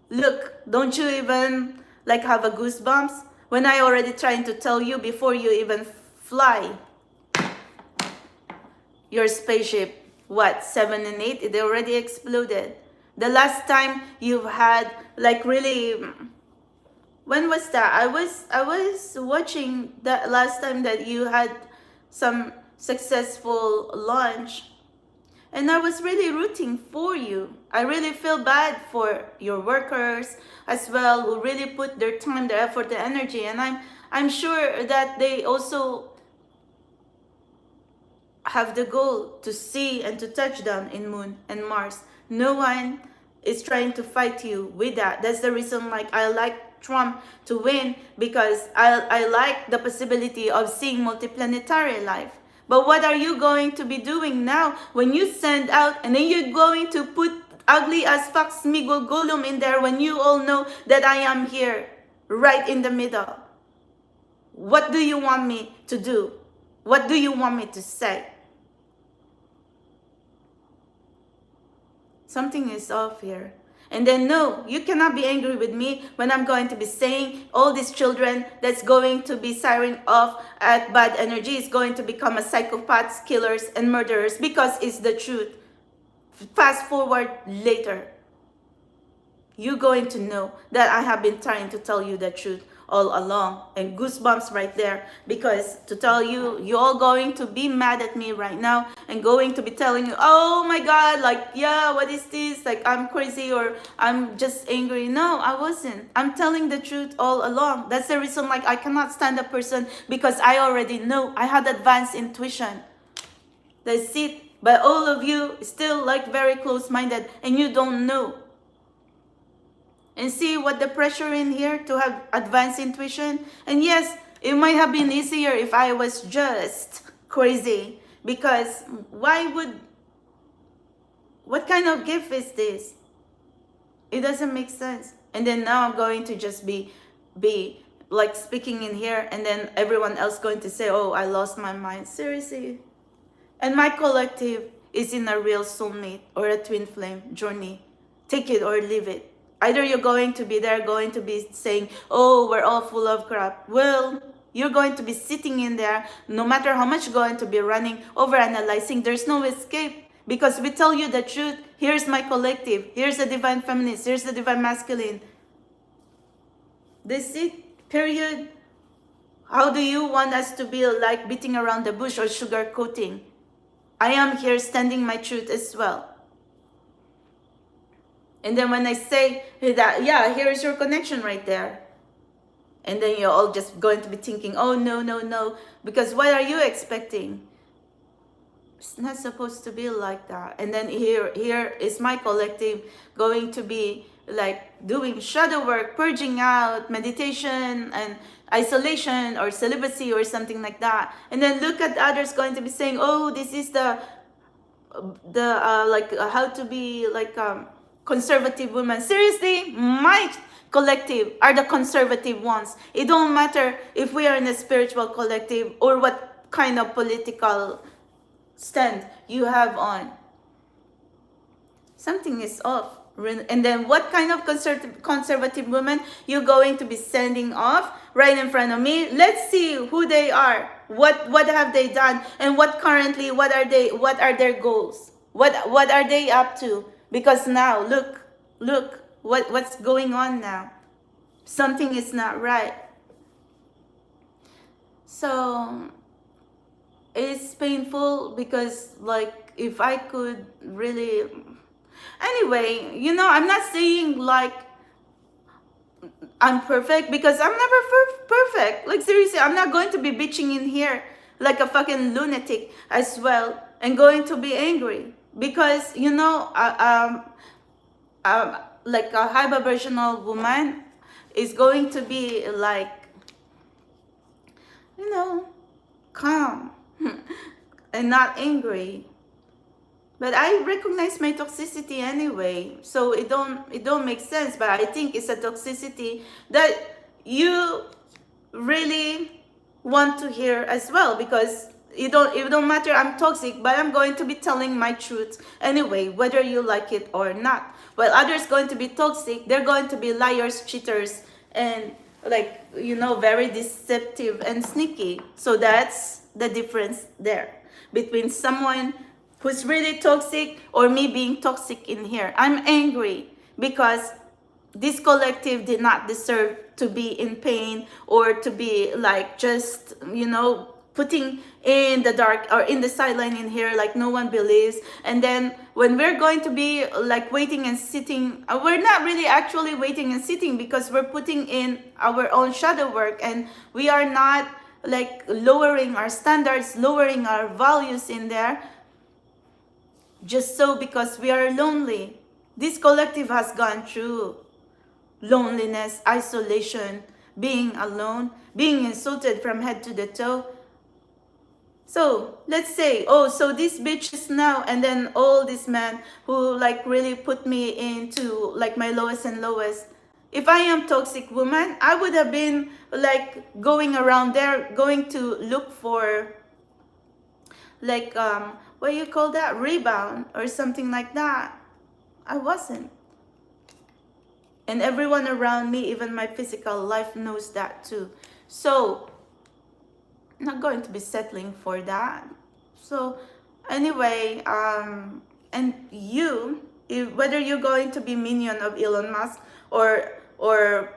look, don't you even like have a goosebumps when I already trying to tell you before you even fly your spaceship. What, 7 and 8? It already exploded. The last time you've had like really, when was that? I was watching that last time that you had some successful launch, and I was really rooting for you. I really feel bad for your workers as well, who really put their time, their effort, their energy, and I'm sure that they also have the goal to see and to touch down in Moon and Mars. No one is trying to fight you with that. That's the reason like I like Trump to win, because I like the possibility of seeing multiplanetary life. But what are you going to be doing now when you send out and then you're going to put ugly as fuck Smigol Gollum in there when you all know that I am here right in the middle? What do you want me to do? What do you want me to say? Something is off here. And then no, you cannot be angry with me when I'm going to be saying all these children that's going to be siren off at bad energy is going to become a psychopaths, killers, and murderers, because it's the truth. Fast forward later, you're going to know that I have been trying to tell you the truth all along. And goosebumps right there, because to tell you, you're all going to be mad at me right now and going to be telling you, oh my God, like, yeah, what is this? Like, I'm crazy or I'm just angry. No, I wasn't. I'm telling the truth all along. That's the reason, like, I cannot stand a person, because I already know. I had advanced intuition. That's it. But all of you still like very close-minded and you don't know. And see what the pressure in here to have advanced intuition. And yes, it might have been easier if I was just crazy. Because what kind of gift is this? It doesn't make sense. And then now I'm going to just be like speaking in here, and then everyone else going to say, oh, I lost my mind. Seriously. And my collective is in a real soulmate or a twin flame journey. Take it or leave it. Either you're going to be there, going to be saying, oh, we're all full of crap. Well, you're going to be sitting in there, no matter how much you're going to be running, over-analyzing. There's no escape, because we tell you the truth. Here's my collective. Here's the divine feminist. Here's the divine masculine. This it, period. How do you want us to be like beating around the bush or sugarcoating? I am here standing my truth as well. And then when I say that, yeah, here's your connection right there. And then you're all just going to be thinking, oh, no, no, no. Because what are you expecting? It's not supposed to be like that. And then here is my collective going to be like doing shadow work, purging out, meditation and isolation or celibacy or something like that. And then look at others going to be saying, oh, this is the how to be like conservative women. Seriously, my collective are the conservative ones. It don't matter if we are in a spiritual collective or what kind of political stand you have on. Something is off. And then what kind of conservative women you're going to be sending off right in front of me? Let's see who they are. What have they done? And what are their goals? What are they up to? Because now, look, what's going on now? Something is not right. So, it's painful because, like, if I could really... Anyway, I'm not saying, like, I'm perfect, because I'm never perfect. Like, seriously, I'm not going to be bitching in here like a fucking lunatic as well and going to be angry. Because, like a high vibrational woman is going to be like, calm and not angry. But I recognize my toxicity anyway, so it don't make sense. But I think it's a toxicity that you really want to hear as well, because it don't matter. I'm toxic, but I'm going to be telling my truth anyway, whether you like it or not. While others going to be toxic, they're going to be liars, cheaters, and like, very deceptive and sneaky. So that's the difference there between someone who's really toxic or me being toxic in here. I'm angry because this collective did not deserve to be in pain or to be like just, putting in the dark or in the sideline in here, like no one believes. And then when we're going to be like waiting and sitting, we're not really actually waiting and sitting, because we're putting in our own shadow work, and we are not like lowering our standards, lowering our values in there, just so because we are lonely. This collective has gone through loneliness, isolation, being alone, being insulted from head to the toe. So let's say, oh, so these bitches now, and then all these men who like really put me into like my lowest and lowest. If I am toxic woman, I would have been like going around there, going to look for like what do you call that, rebound or something like that. I wasn't. And everyone around me, even my physical life, knows that too. So I'm not going to be settling for that. So anyway, and you, whether you're going to be minion of Elon Musk or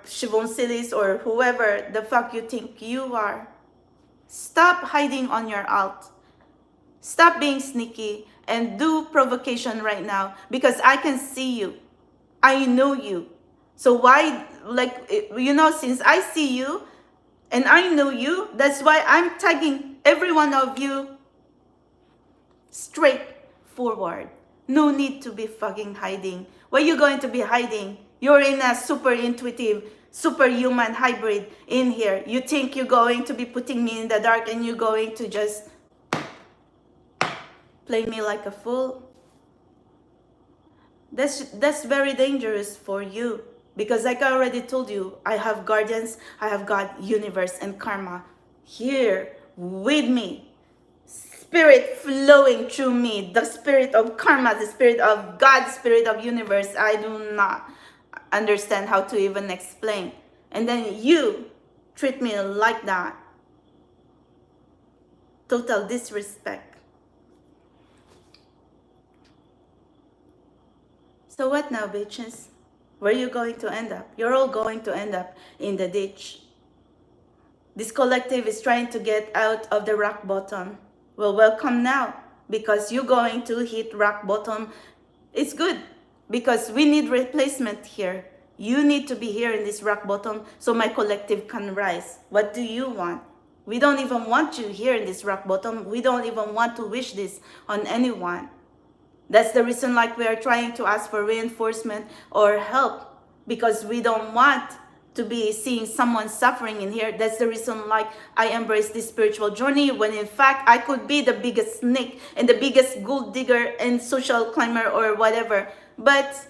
Shivon Silis or whoever the fuck you think you are, stop hiding on your alt. Stop being sneaky and do provocation right now, because I can see you. I know you. So why, like, since I see you and I know you, that's why I'm tagging every one of you straight forward. No need to be fucking hiding. Why are you going to be hiding? You're in a super intuitive, superhuman hybrid in here. You think you're going to be putting me in the dark and you're going to just play me like a fool? That's very dangerous for you, because like I already told you, I have guardians, I have God, universe, and karma here with me. Spirit flowing through me, the spirit of karma, the spirit of God, the spirit of universe. I do not understand how to even explain. And then you treat me like that. Total disrespect. So what now, bitches? Where are you going to end up? You're all going to end up in the ditch. This collective is trying to get out of the rock bottom. Well, welcome now, because you're going to hit rock bottom. It's good, because we need replacement here. You need to be here in this rock bottom so my collective can rise. What do you want? We don't even want you here in this rock bottom. We don't even want to wish this on anyone. That's the reason like we are trying to ask for reinforcement or help, because we don't want to be seeing someone suffering in here. That's the reason like I embrace this spiritual journey, when in fact I could be the biggest snake and the biggest gold digger and social climber or whatever. But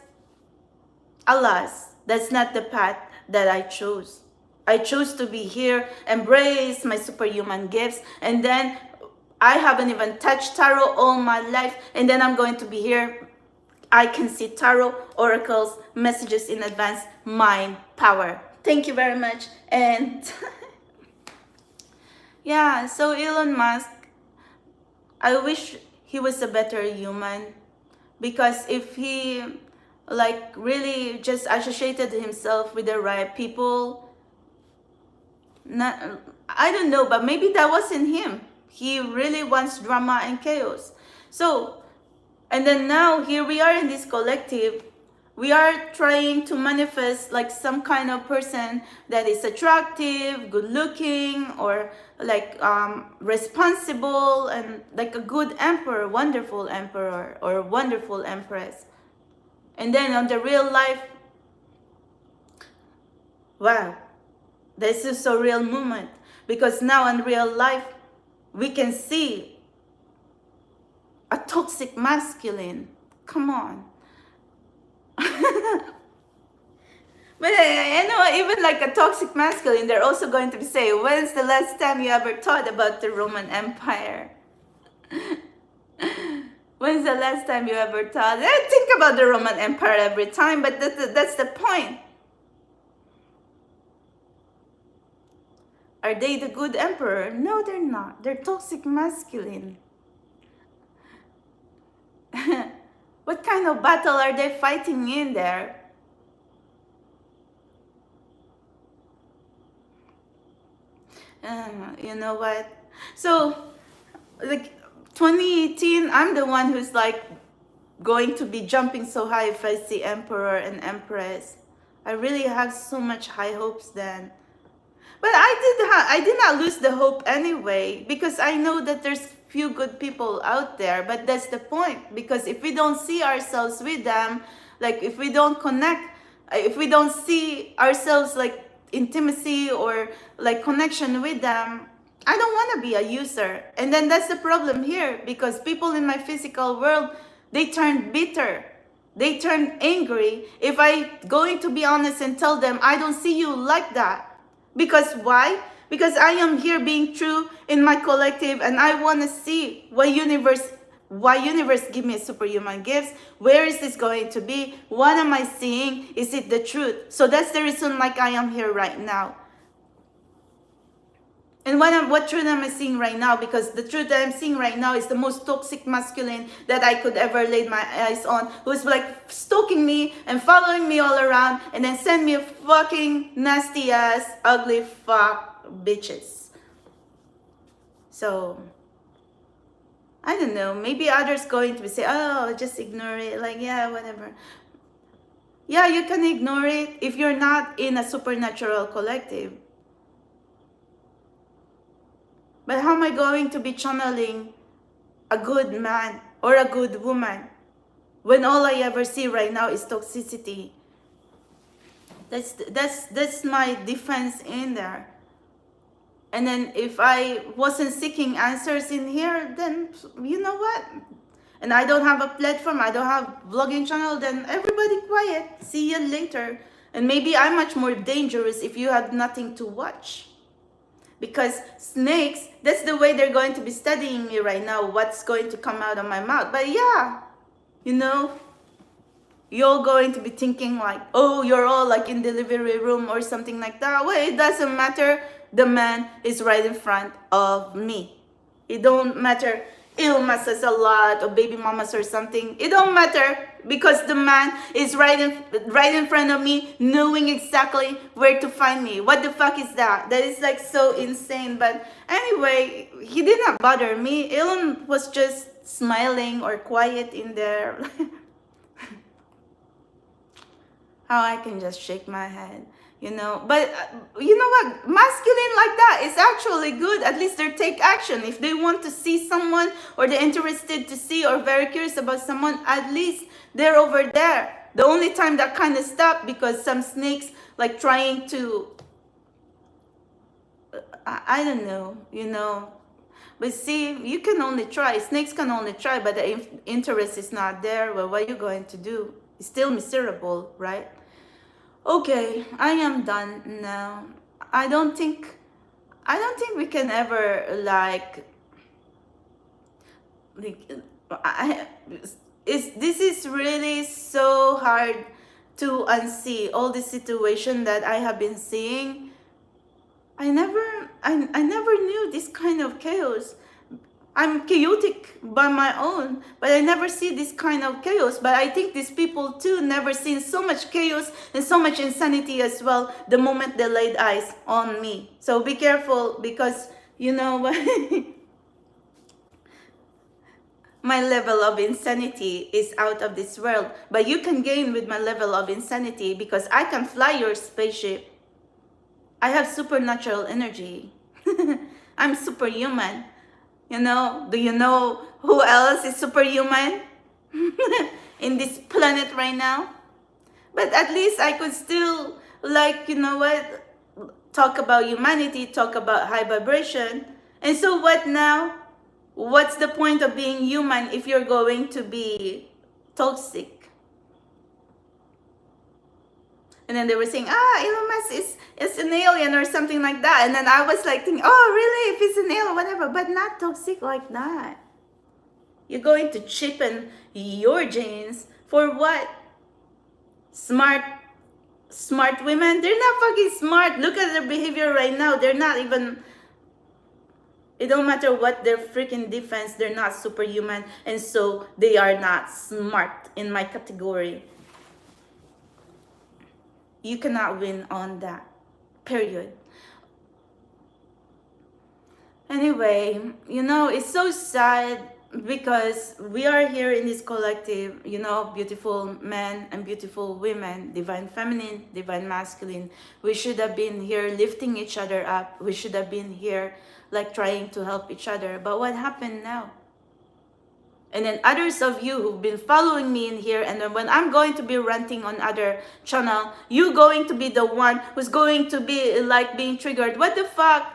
alas, that's not the path that I chose. I chose to be here, embrace my superhuman gifts, and then I haven't even touched tarot all my life, and then I'm going to be here. I can see tarot, oracles, messages in advance, mind, power. Thank you very much. And yeah, so Elon Musk, I wish he was a better human, because if he like really just associated himself with the right people, I don't know, but maybe that wasn't him. He really wants drama and chaos. So, and then now here we are in this collective. We are trying to manifest like some kind of person that is attractive, good looking, or like responsible, and like a good emperor, wonderful emperor, or wonderful empress. And then on the real life, wow, this is a real moment, because now in real life, we can see a toxic masculine. Come on. But I know even like a toxic masculine, they're also going to be saying, when's the last time you ever thought about the Roman Empire? When's the last time you ever thought? I think about the Roman Empire every time, but that's the point. Are they the good emperor? No, they're not. They're toxic masculine. What kind of battle are they fighting in there? You know what? So, like 2018, I'm the one who's like going to be jumping so high if I see emperor and empress. I really have so much high hopes then. But I did not lose the hope anyway, because I know that there's few good people out there. But that's the point, because if we don't see ourselves with them, like if we don't connect, if we don't see ourselves like intimacy or like connection with them, I don't want to be a user. And then that's the problem here, because people in my physical world, they turn bitter. They turn angry if I going to be honest and tell them I don't see you like that. Because why? Because I am here being true in my collective, and I want to see why universe give me superhuman gifts. Where is this going to be? What am I seeing? Is it the truth? So that's the reason like I am here right now. And what truth am I seeing right now? Because the truth that I'm seeing right now is the most toxic masculine that I could ever lay my eyes on, who's like stalking me and following me all around, and then send me a fucking nasty ass, ugly fuck bitches. So, I don't know, maybe others going to say, oh, just ignore it, like, yeah, whatever. Yeah, you can ignore it if you're not in a supernatural collective. But how am I going to be channeling a good man or a good woman when all I ever see right now is toxicity? That's my defense in there. And then if I wasn't seeking answers in here, then you know what? And I don't have a platform, I don't have vlogging channel, then everybody quiet. See you later. And maybe I'm much more dangerous if you have nothing to watch. Because snakes, that's the way they're going to be studying me right now, what's going to come out of my mouth. But yeah, you know, you're going to be thinking like, oh, you're all like in delivery room or something like that. Well, it doesn't matter. The man is right in front of me. It don't matter. Elon has a lot of baby mamas or something. It don't matter, because the man is right in front of me, knowing exactly where to find me. What the fuck is that? That is like so insane. But anyway, he did not bother me. Elon was just smiling or quiet in there. How I can just shake my head. You know, but you know what? Masculine like that is actually good. At least they take action. If they want to see someone, or they're interested to see, or very curious about someone, at least they're over there. The only time that kind of stopped, because some snakes like trying to, I don't know, you know. But see, you can only try. Snakes can only try, but the interest is not there. Well, what are you going to do? It's still miserable, right? Okay, I am done now. I don't think we can ever this is really so hard to unsee all the situation that I have been seeing. I never knew this kind of chaos. I'm chaotic by my own, but I never see this kind of chaos. But I think these people too never seen so much chaos and so much insanity as well the moment they laid eyes on me. So be careful, because you know what? My level of insanity is out of this world. But you can gain with my level of insanity, because I can fly your spaceship. I have supernatural energy. I'm superhuman. You know, do you know who else is superhuman in this planet right now? But at least I could still, like, you know what, talk about humanity, talk about high vibration. And so what now? What's the point of being human if you're going to be toxic? And then they were saying, Elon Musk is an alien or something like that. And then I was like thinking, oh, really? If he's an alien, whatever. But not toxic like that. You're going to cheapen your genes for what? Smart smart women, they're not fucking smart. Look at their behavior right now. They're not even, it don't matter what their freaking defense, they're not superhuman, and so they are not smart in my category. You cannot win on that. Period. Anyway, it's so sad because we are here in this collective, beautiful men and beautiful women, divine feminine, divine masculine. We should have been here lifting each other up. We should have been here like trying to help each other. But what happened now? And then others of you who've been following me in here, and then when I'm going to be ranting on other channel, you going to be the one who's going to be like being triggered. What the fuck?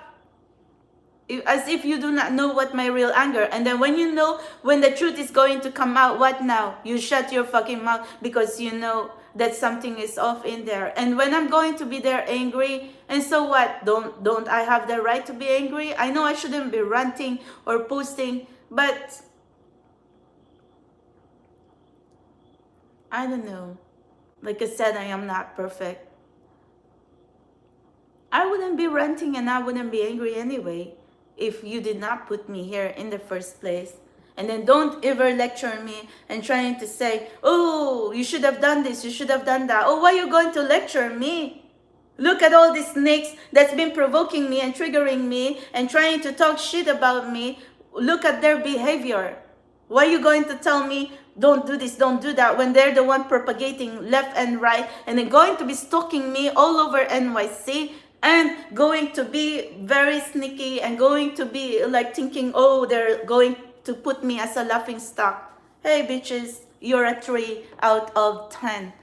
As if you do not know what my real anger. And then when you know when the truth is going to come out, what now? You shut your fucking mouth because you know that something is off in there. And when I'm going to be there angry, and so what? Don't I have the right to be angry? I know I shouldn't be ranting or posting, but I don't know. Like I said, I am not perfect. I wouldn't be ranting and I wouldn't be angry anyway if you did not put me here in the first place. And then don't ever lecture me and trying to say, oh, you should have done this, you should have done that. Oh, why are you going to lecture me? Look at all these snakes that's been provoking me and triggering me and trying to talk shit about me. Look at their behavior. Why are you going to tell me, don't do this, don't do that, when they're the one propagating left and right and then going to be stalking me all over NYC and going to be very sneaky and going to be like thinking, oh, they're going to put me as a laughing stock. Hey, bitches, you're a 3 out of 10.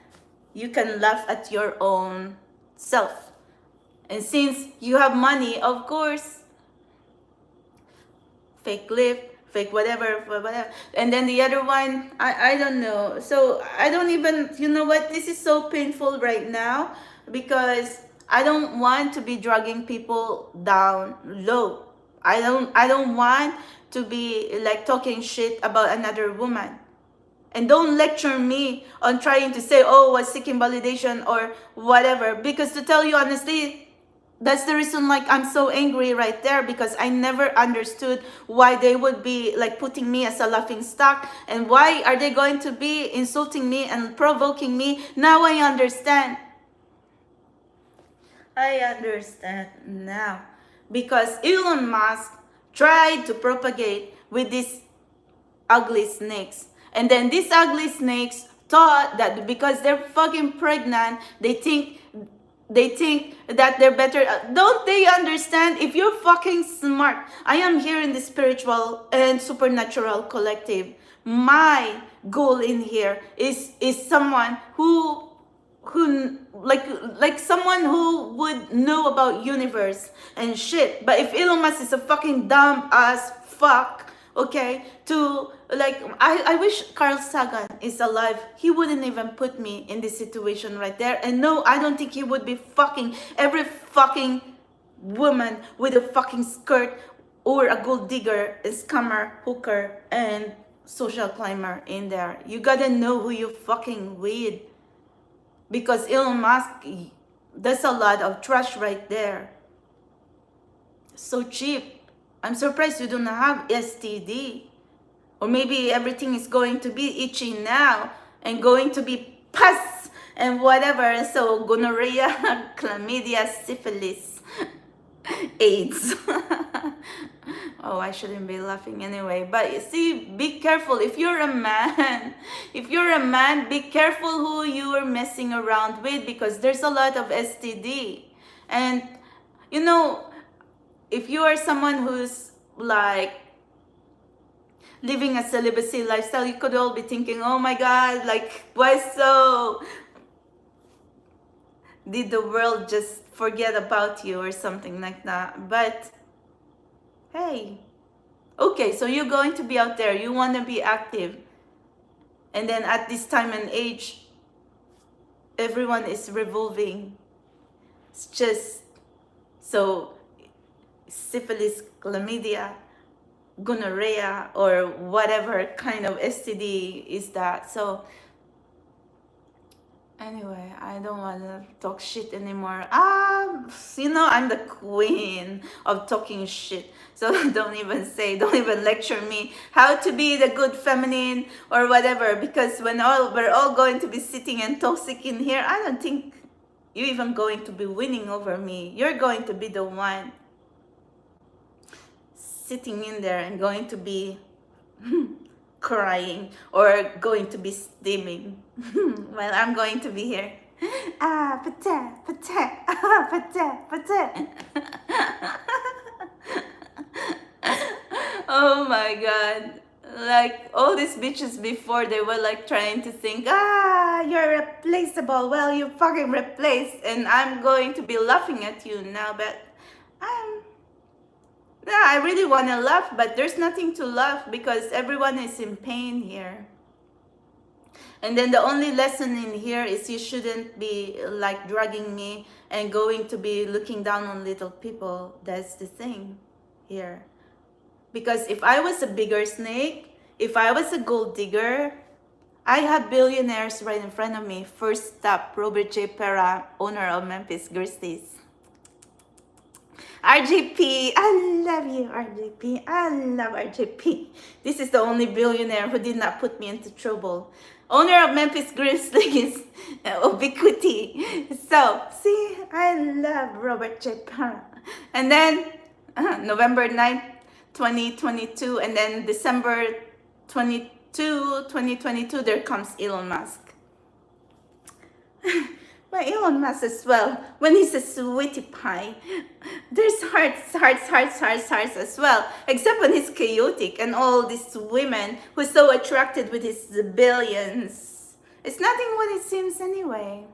You can laugh at your own self. And since you have money, of course, fake lip, fake whatever. And then the other one, I don't know. So I don't even, you know what, this is so painful right now because I don't want to be dragging people down low. I don't want to be like talking shit about another woman. And don't lecture me on trying to say, oh, I was seeking validation or whatever. Because to tell you honestly, that's the reason like I'm so angry right there, because I never understood why they would be like putting me as a laughing stock and why are they going to be insulting me and provoking me. Now I understand. I understand now. Because Elon Musk tried to propagate with these ugly snakes. And then these ugly snakes thought that because they're fucking pregnant, they think that they're better. Don't they understand? If you're fucking smart, I am here in the spiritual and supernatural collective. My goal in here is someone who like someone who would know about universe and shit. But if Elon Musk is a fucking dumb ass fuck, okay, to like I wish Carl Sagan is alive. He wouldn't even put me in this situation right there. And no, I don't think he would be fucking every fucking woman with a fucking skirt or a gold digger, a scammer, hooker, and social climber in there. You gotta know who you fucking with. Because Elon Musk, there's a lot of trash right there. So cheap. I'm surprised you don't have STD. Or maybe everything is going to be itchy now and going to be pus and whatever. So gonorrhea, chlamydia, syphilis, AIDS. Oh, I shouldn't be laughing anyway. But you see, be careful. If you're a man, be careful who you are messing around with, because there's a lot of STD. And, if you are someone who's like living a celibacy lifestyle, you could all be thinking, oh my God, like, why so? Did the world just forget about you or something like that? But hey, okay, so you're going to be out there, you want to be active, and then at this time and age, everyone is revolving. It's just so syphilis, chlamydia, gonorrhea, or whatever kind of STD is that. So Anyway, I don't want to talk shit anymore. I'm the queen of talking shit. So don't even lecture me how to be the good feminine or whatever. Because we're all going to be sitting and toxic in here, I don't think you're even going to be winning over me. You're going to be the one sitting in there and going to be crying or going to be steaming while I'm going to be here. Pata, pata, pata, pata. Oh my god. Like all these bitches before, they were like trying to think, you're replaceable. Well, you fucking replaced, and I'm going to be laughing at you now, but I'm yeah, I really want to laugh, but there's nothing to laugh because everyone is in pain here. And then the only lesson in here is you shouldn't be like drugging me and going to be looking down on little people. That's the thing here. Because if I was a bigger snake, if I was a gold digger, I have billionaires right in front of me. First stop, Robert J. Pera, owner of Memphis Grizzlies. RJP, I love you, RJP. I love RJP. This is the only billionaire who did not put me into trouble. Owner of Memphis Grizzlies, ubiquity. So, see, I love Robert J. Parra. And then, November 9th, 2022, and then December 2022, there comes Elon Musk. But Elon Musk as well, when he's a sweetie pie, there's hearts as well. Except when he's chaotic and all these women who's so attracted with his billions. It's nothing what it seems anyway.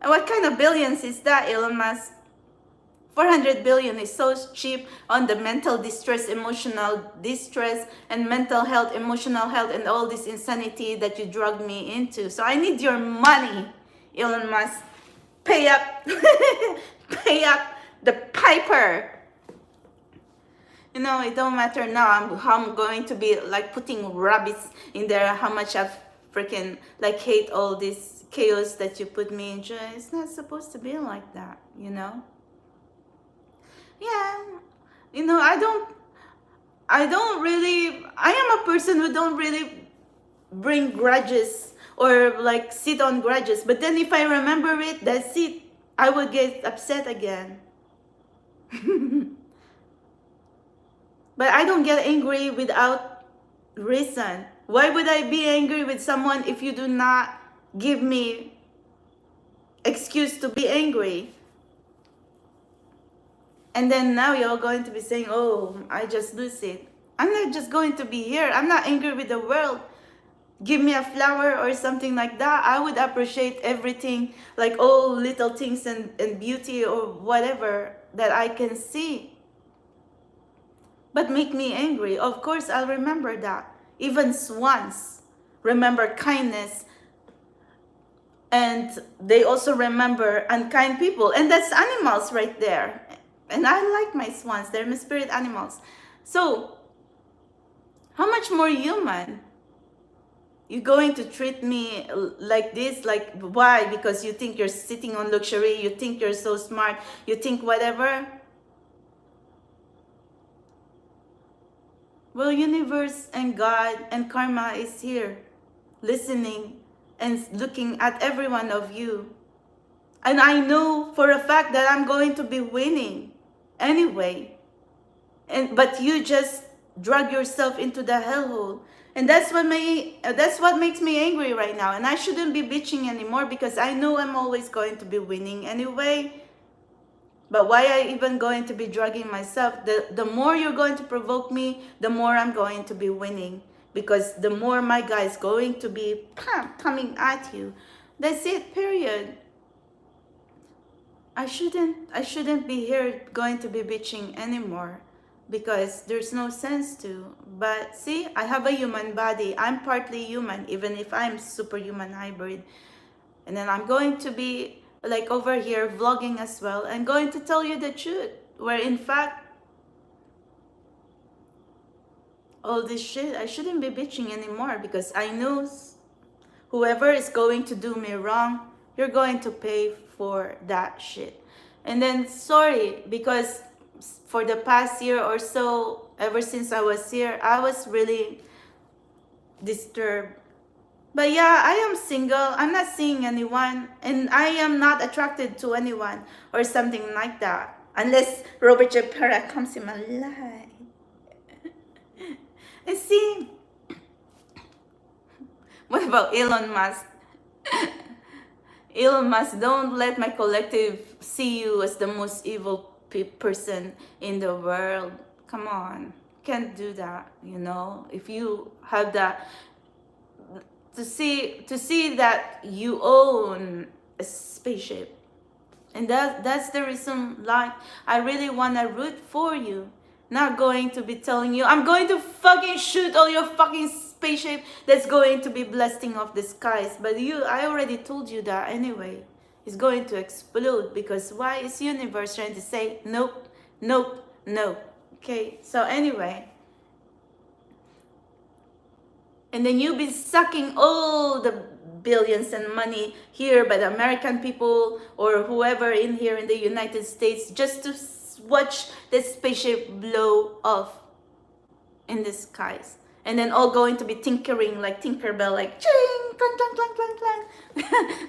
And what kind of billions is that, Elon Musk? 400 billion is so cheap on the mental distress, emotional distress, and mental health, emotional health, and all this insanity that you drug me into. So I need your money, Elon Musk. Pay up. Pay up the piper. You know, it don't matter now. I'm going to be like putting rabbits in there. How much I've freaking like hate all this chaos that you put me into. It's not supposed to be like that, you know? Yeah, you know, I am a person who don't really bring grudges or like sit on grudges. But then if I remember it, that's it. I will get upset again. But I don't get angry without reason. Why would I be angry with someone if you do not give me excuse to be angry? And then now you're going to be saying, oh, I just lose it. I'm not just going to be here. I'm not angry with the world. Give me a flower or something like that. I would appreciate everything, like all little things and beauty or whatever that I can see. But make me angry. Of course, I'll remember that. Even swans remember kindness. And they also remember unkind people. And that's animals right there. And I like my swans. They're my spirit animals. So, how much more human? You're going to treat me like this? Like, why? Because you think you're sitting on luxury. You think you're so smart. You think whatever. Well, universe and God and karma is here. Listening and looking at every one of you. And I know for a fact that I'm going to be winning anyway. But you just drag yourself into the hellhole. And that's what makes me angry right now. And I shouldn't be bitching anymore because I know I'm always going to be winning anyway. But why I even going to be drugging myself? The more you're going to provoke me, the more I'm going to be winning. Because the more my guy is going to be coming at you. That's it, period. I shouldn't be here going to be bitching anymore because there's no sense to. But see, I have a human body. I'm partly human, even if I'm superhuman hybrid. And then I'm going to be like over here vlogging as well and going to tell you the truth. Where in fact, all this shit, I shouldn't be bitching anymore because I know whoever is going to do me wrong, you're going to pay for that shit. And then sorry, because for the past year or so, ever since I was here, I was really disturbed. But yeah, I am single. I'm not seeing anyone, and I am not attracted to anyone or something like that. Unless Robert J. Parra comes in my life. And see, what about Elon Musk? Elon Musk, don't let my collective see you as the most evil person in the world. Come on. Can't do that, you know. If you have that, to see that you own a spaceship. And that's the reason, like, I really want to root for you. Not going to be telling you, I'm going to fucking shoot all your fucking spaceship that's going to be blasting off the skies. But I already told you that anyway. It's going to explode because why is universe trying to say nope, nope, no. Okay, so anyway. And then you've been sucking all the billions and money here by the American people or whoever in here in the United States just to watch the spaceship blow off in the skies. And then all going to be tinkering like Tinkerbell, like ching, clang, clang, clang, clang,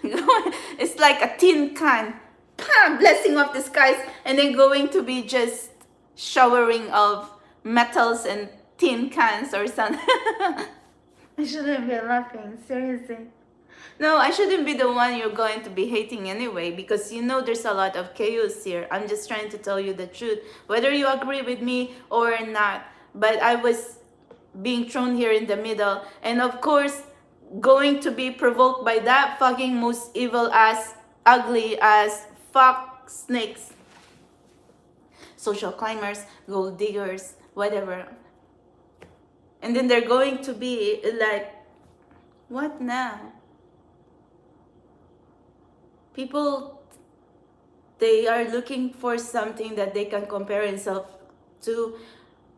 clang. It's like a tin can, blasting off the skies, and then going to be just showering of metals and tin cans or something. I shouldn't be laughing, seriously. No, I shouldn't be the one you're going to be hating anyway, because you know there's a lot of chaos here. I'm just trying to tell you the truth, whether you agree with me or not. But I was being thrown here in the middle, and of course, going to be provoked by that fucking most evil ass, ugly ass, fuck snakes, social climbers, gold diggers, whatever. And then they're going to be like, what now? People, they are looking for something that they can compare themselves to,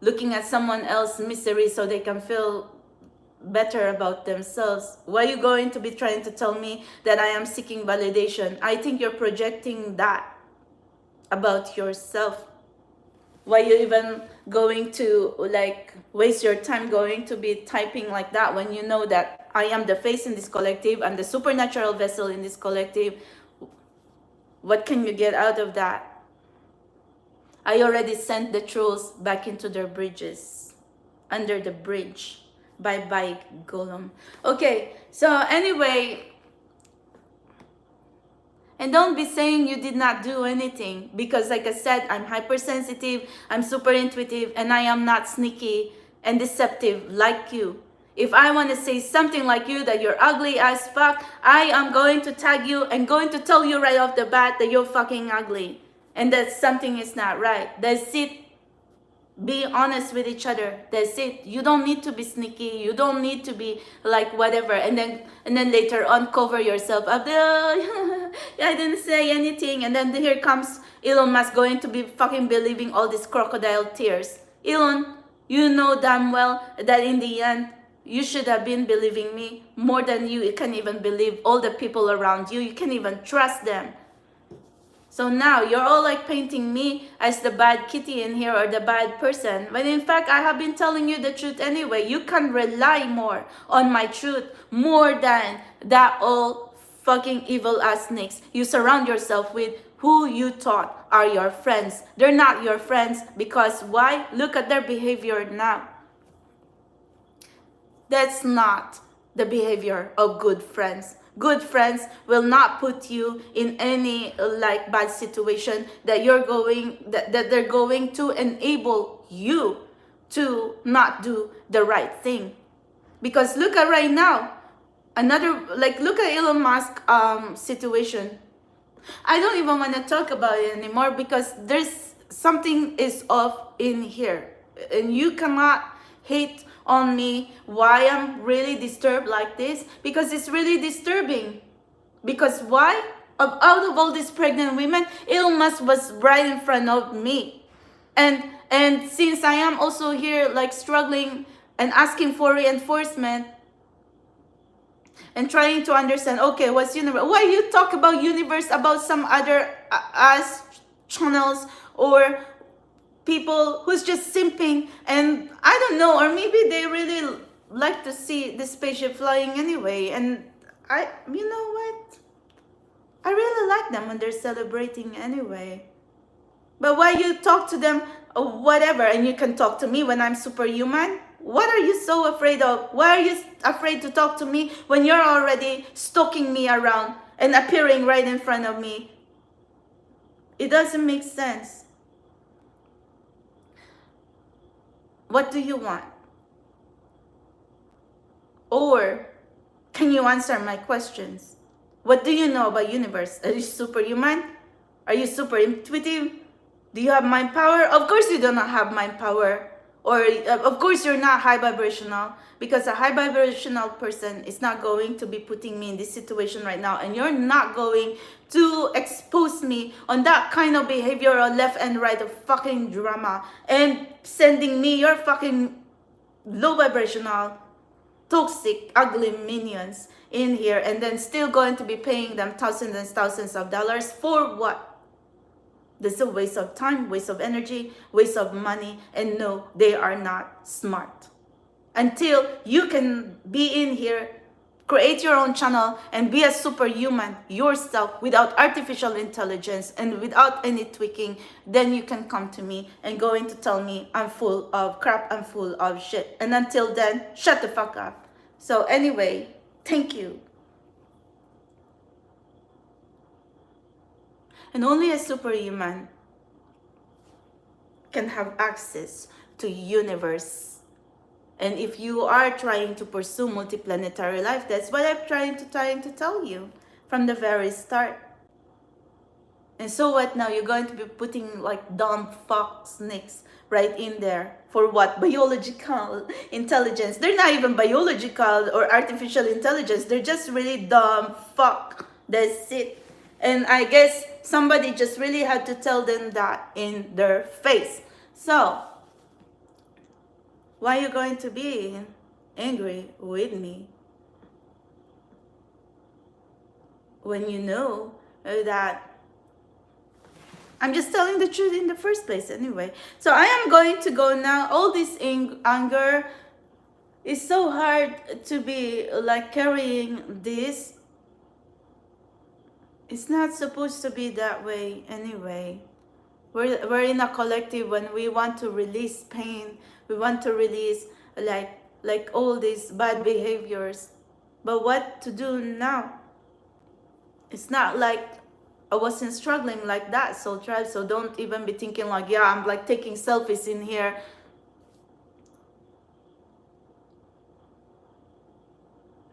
looking at someone else's misery so they can feel better about themselves. Why are you going to be trying to tell me that I am seeking validation? I think you're projecting that about yourself. Why you even going to like waste your time going to be typing like that when you know that I am the face in this collective, I'm the supernatural vessel in this collective? What can you get out of that? I already sent the trolls back into their bridges, under the bridge. Bye-bye, Golem. Okay, so anyway, and don't be saying you did not do anything, because like I said, I'm hypersensitive, I'm super intuitive, and I am not sneaky and deceptive like you. If I want to say something like you, that you're ugly as fuck, I am going to tag you and going to tell you right off the bat that you're fucking ugly and that something is not right. That's it. Be honest with each other. That's it. You don't need to be sneaky. You don't need to be like whatever. And then later on cover yourself up. I didn't say anything. And then here comes Elon Musk going to be fucking believing all these crocodile tears. Elon, you know damn well that in the end, you should have been believing me more than you can even believe all the people around you. You can't even trust them. So now you're all like painting me as the bad kitty in here or the bad person. But in fact, I have been telling you the truth anyway. You can rely more on my truth more than that all fucking evil ass snakes you surround yourself with, who you thought are your friends. They're not your friends because why? Look at their behavior now. That's not the behavior of good friends. Good friends will not put you in any like bad situation that they're going to enable you to not do the right thing. Because look at right now, look at Elon Musk situation. I don't even want to talk about it anymore because there's something is off in here, and you cannot hate on me why I'm really disturbed like this, because it's really disturbing. Because why? Out of all these pregnant women, Elon Musk was right in front of me. And since I am also here like struggling and asking for reinforcement, and trying to understand, okay, what's universe? Why you talk about universe about some other us channels or people who's just simping, and I don't know, or maybe they really like to see the spaceship flying anyway, and you know what? I really like them when they're celebrating anyway. But why you talk to them or whatever, and you can talk to me when I'm superhuman? What are you so afraid of? Why are you afraid to talk to me when you're already stalking me around and appearing right in front of me? It doesn't make sense. What do you want? Or can you answer my questions? What do you know about universe? Are you superhuman? Are you super intuitive? Do you have mind power? Of course you do not have mind power. Or of course you're not high vibrational, because a high vibrational person is not going to be putting me in this situation right now, and you're not going to expose me on that kind of behavior or left and right of fucking drama and sending me your fucking low vibrational toxic ugly minions in here, and then still going to be paying them thousands and thousands of dollars for what? This is a waste of time, waste of energy, waste of money, and no, they are not smart. Until you can be in here, create your own channel, and be a superhuman yourself without artificial intelligence and without any tweaking, then you can come to me and going to tell me I'm full of crap, I'm full of shit. And until then, shut the fuck up. So anyway, thank you. And only a superhuman can have access to universe. And if you are trying to pursue multiplanetary life, that's what I'm trying to tell you from the very start. And so what now? You're going to be putting like dumb fuck snakes right in there for what? Biological intelligence. They're not even biological or artificial intelligence. They're just really dumb fuck. That's it. And I guess somebody just really had to tell them that in their face. So, why are you going to be angry with me when you know that I'm just telling the truth in the first place anyway? So I am going to go now. All this anger is so hard to be like carrying this. It's not supposed to be that way anyway. We're in a collective when we want to release pain. We want to release like all these bad behaviors. But what to do now? It's not like I wasn't struggling like that, Soul Tribe. So don't even be thinking like, yeah, I'm like taking selfies in here.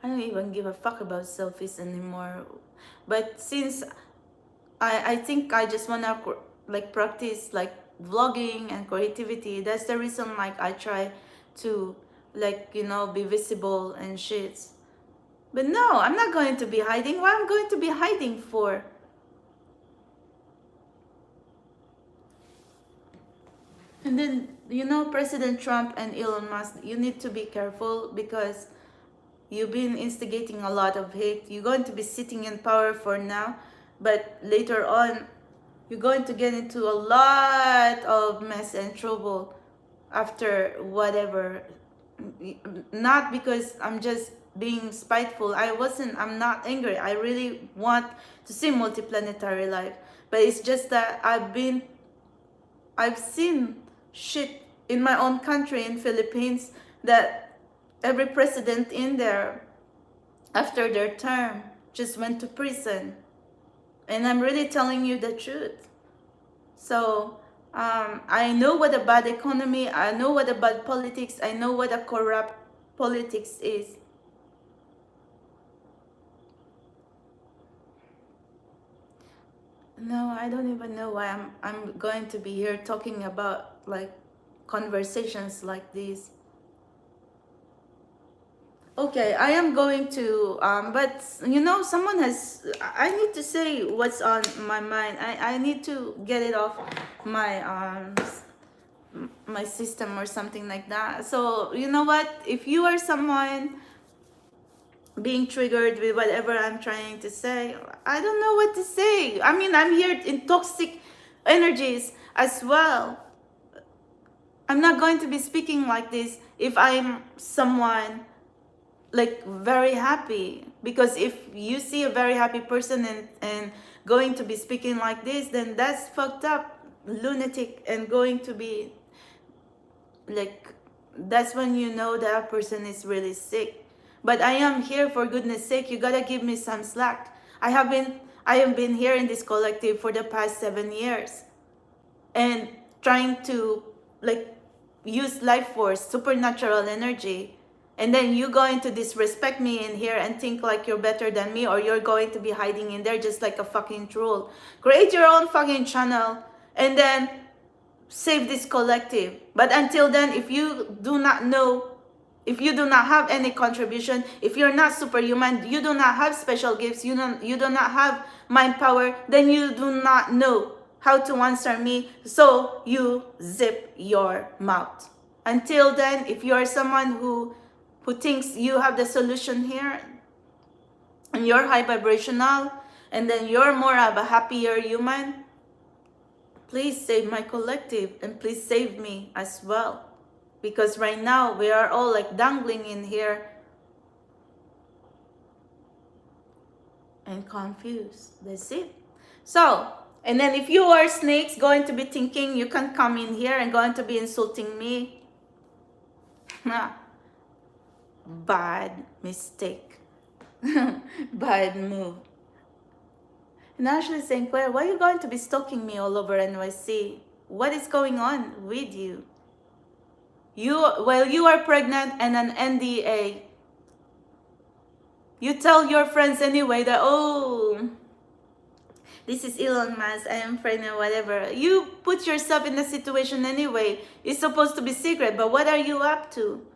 I don't even give a fuck about selfies anymore. But since I think I just wanna like practice like vlogging and creativity, that's the reason like I try to like, you know, be visible and shit. But no, I'm not going to be hiding. What I'm going to be hiding for? And then, you know, President Trump and Elon Musk, you need to be careful because you've been instigating a lot of hate. You're going to be sitting in power for now, but later on, you're going to get into a lot of mess and trouble after whatever. Not because I'm just being spiteful. I'm not angry. I really want to see multiplanetary life. But it's just that I've seen shit in my own country, in Philippines, that every president in there, after their term, just went to prison. And I'm really telling you the truth. So I know what a bad economy, I know what a bad politics, I know what a corrupt politics is. No, I don't even know why I'm going to be here talking about like conversations like this. Okay, I am going to but you know, I need to say what's on my mind. I need to get it off my system or something like that. So you know what, if you are someone being triggered with whatever I'm trying to say. I don't know what to say. I mean, I'm here in toxic energies as well. I'm not going to be speaking like this if I'm someone like very happy, because if you see a very happy person and going to be speaking like this, then that's fucked up, lunatic, and going to be like, that's when you know that person is really sick. But I am here, for goodness sake, you gotta give me some slack. I have been here in this collective for the past 7 years and trying to like use life force, supernatural energy, and then you going to disrespect me in here and think like you're better than me, or you're going to be hiding in there just like a fucking troll. Create your own fucking channel and then save this collective. But until then, if you do not know, if you do not have any contribution, if you're not superhuman, you do not have special gifts, you do not have mind power, then you do not know how to answer me, so you zip your mouth. Until then, if you are someone who thinks you have the solution here, and you're high vibrational, and then you're more of a happier human, please save my collective and please save me as well. Because right now we are all like dangling in here and confused. That's it. So, and then if you are snakes going to be thinking you can come in here and going to be insulting me, bad mistake. Bad move. And Ashley saying, Claire, why are you going to be stalking me all over NYC? What is going on with you? You are pregnant and an NDA. You tell your friends anyway that, oh, this is Elon Musk, I am pregnant, whatever. You put yourself in the situation anyway. It's supposed to be secret, but what are you up to?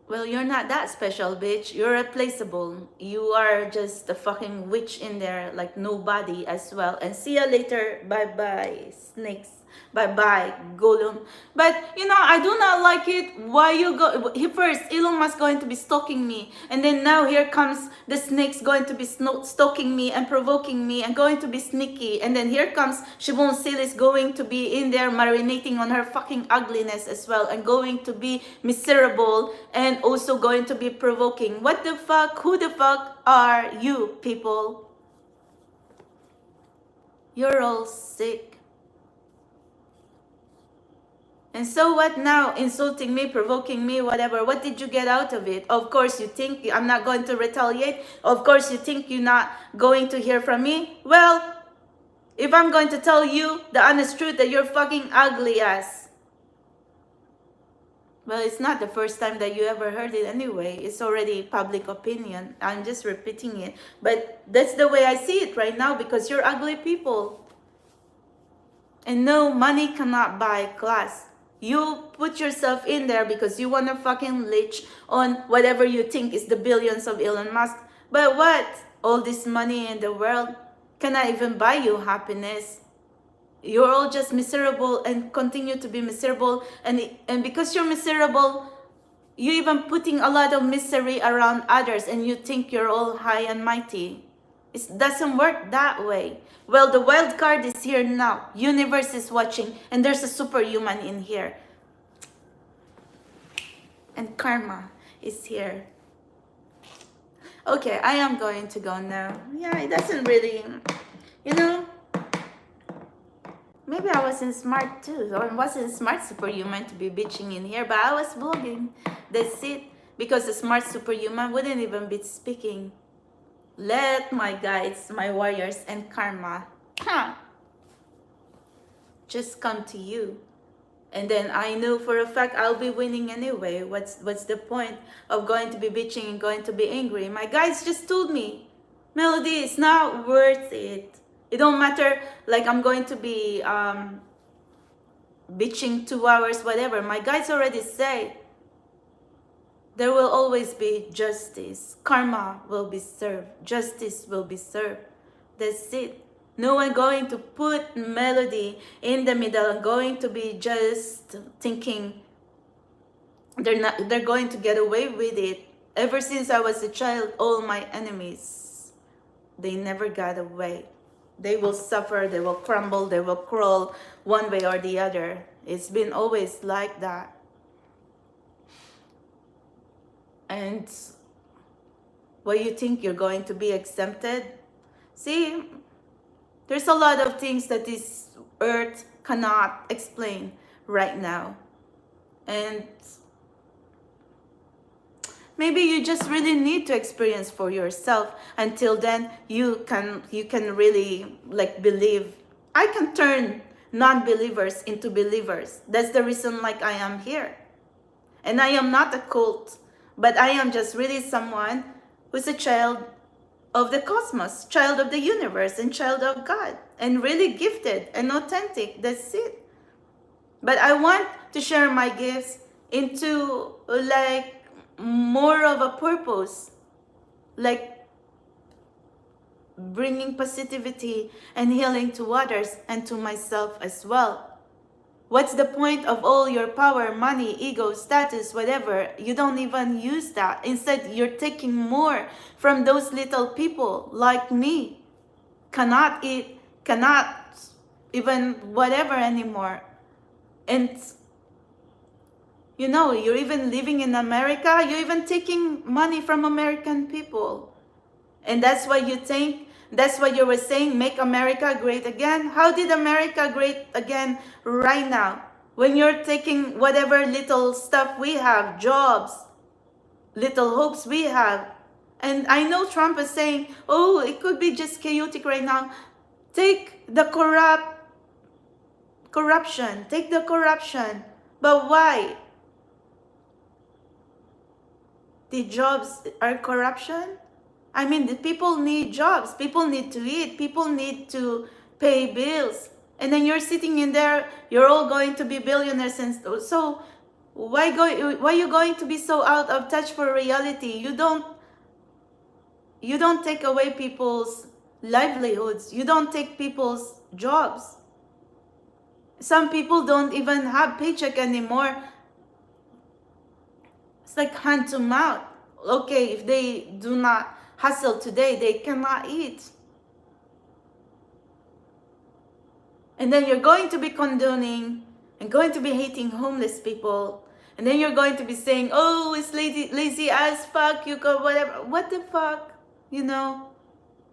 Well, you're not that special, bitch. You're replaceable. You are just a fucking witch in there, like nobody as well. And see you later. Bye-bye, snakes. Bye-bye, Gollum. But, I do not like it. Why you go... First, Elon Musk going to be stalking me. And then now here comes the snakes going to be stalking me and provoking me and going to be sneaky. And then here comes Shibon Silis going to be in there marinating on her fucking ugliness as well. And going to be miserable and also going to be provoking. What the fuck? Who the fuck are you, people? You're all sick. And so what now? Insulting me, provoking me, whatever. What did you get out of it? Of course you think I'm not going to retaliate. Of course you think you're not going to hear from me. Well, if I'm going to tell you the honest truth that you're fucking ugly ass. Well, it's not the first time that you ever heard it anyway. It's already public opinion. I'm just repeating it. But that's the way I see it right now, because you're ugly people. And no, money cannot buy class. You put yourself in there because you want to fucking leech on whatever you think is the billions of Elon Musk. But what? All this money in the world cannot even buy you happiness. You're all just miserable and continue to be miserable. And because you're miserable, you're even putting a lot of misery around others, and you think you're all high and mighty. It doesn't work that way. Well, the wild card is here now. Universe is watching, and there's a superhuman in here. And karma is here. Okay, I am going to go now. Yeah, it doesn't really, maybe I wasn't smart too. Or I wasn't smart superhuman to be bitching in here, but I was vlogging. That's it. Because the smart superhuman wouldn't even be speaking. Let my guides, my warriors, and karma just come to you. And then I know for a fact I'll be winning anyway. What's the point of going to be bitching and going to be angry? My guides just told me, Melody, it's not worth it. It don't matter, like I'm going to be bitching 2 hours, whatever. My guides already say, there will always be justice. Karma will be served. Justice will be served. That's it. No one going to put Melody in the middle and going to be just thinking they're going to get away with it. Ever since I was a child, all my enemies, they never got away. They will suffer, they will crumble, they will crawl one way or the other. It's been always like that. And what you think you're going to be exempted? See, there's a lot of things that this earth cannot explain right now. And maybe you just really need to experience for yourself. Until then, you can really like believe. I can turn non-believers into believers. That's the reason like I am here. And I am not a cult, but I am just really someone who's a child of the cosmos, child of the universe, and child of God, and really gifted and authentic. That's it. But I want to share my gifts into like more of a purpose, like bringing positivity and healing to others and to myself as well. What's the point of all your power, money, ego, status, whatever? You don't even use that. Instead, you're taking more from those little people like me. Cannot eat, cannot even whatever anymore. And you know, you're even living in America, you're even taking money from American people. And that's why you think, that's what you were saying, make America great again. How did America great again right now? When you're taking whatever little stuff we have, jobs, little hopes we have. And I know Trump is saying, oh, it could be just chaotic right now. Take the corruption, take the corruption. But why? The jobs are corruption? I mean, the people need jobs. People need to eat. People need to pay bills. And then you're sitting in there, you're all going to be billionaires. And so why are you going to be so out of touch for reality? You don't take away people's livelihoods. You don't take people's jobs. Some people don't even have paycheck anymore. It's like hand to mouth. Okay, if they do not hustle today, they cannot eat. And then you're going to be condoning and going to be hating homeless people. And then you're going to be saying, oh, it's lazy as fuck, you go whatever. What the fuck? You know,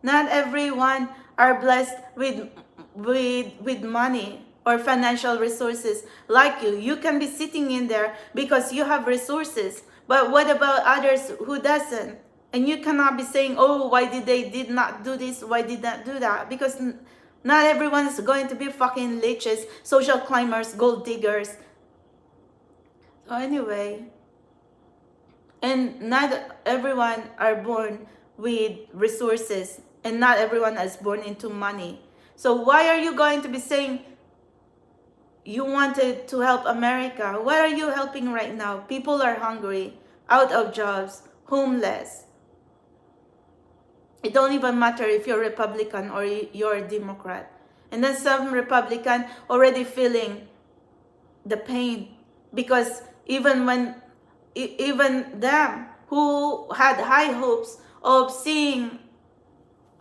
not everyone are blessed with money or financial resources like you. You can be sitting in there because you have resources. But what about others who doesn't? And you cannot be saying, oh, why did not do this? Why did not do that? Because not everyone is going to be fucking leeches, social climbers, gold diggers. So anyway, and not everyone are born with resources, and not everyone is born into money. So why are you going to be saying you wanted to help America? What are you helping right now? People are hungry, out of jobs, homeless. It don't even matter if you're Republican or you're a Democrat. And then some Republican already feeling the pain because even them who had high hopes of seeing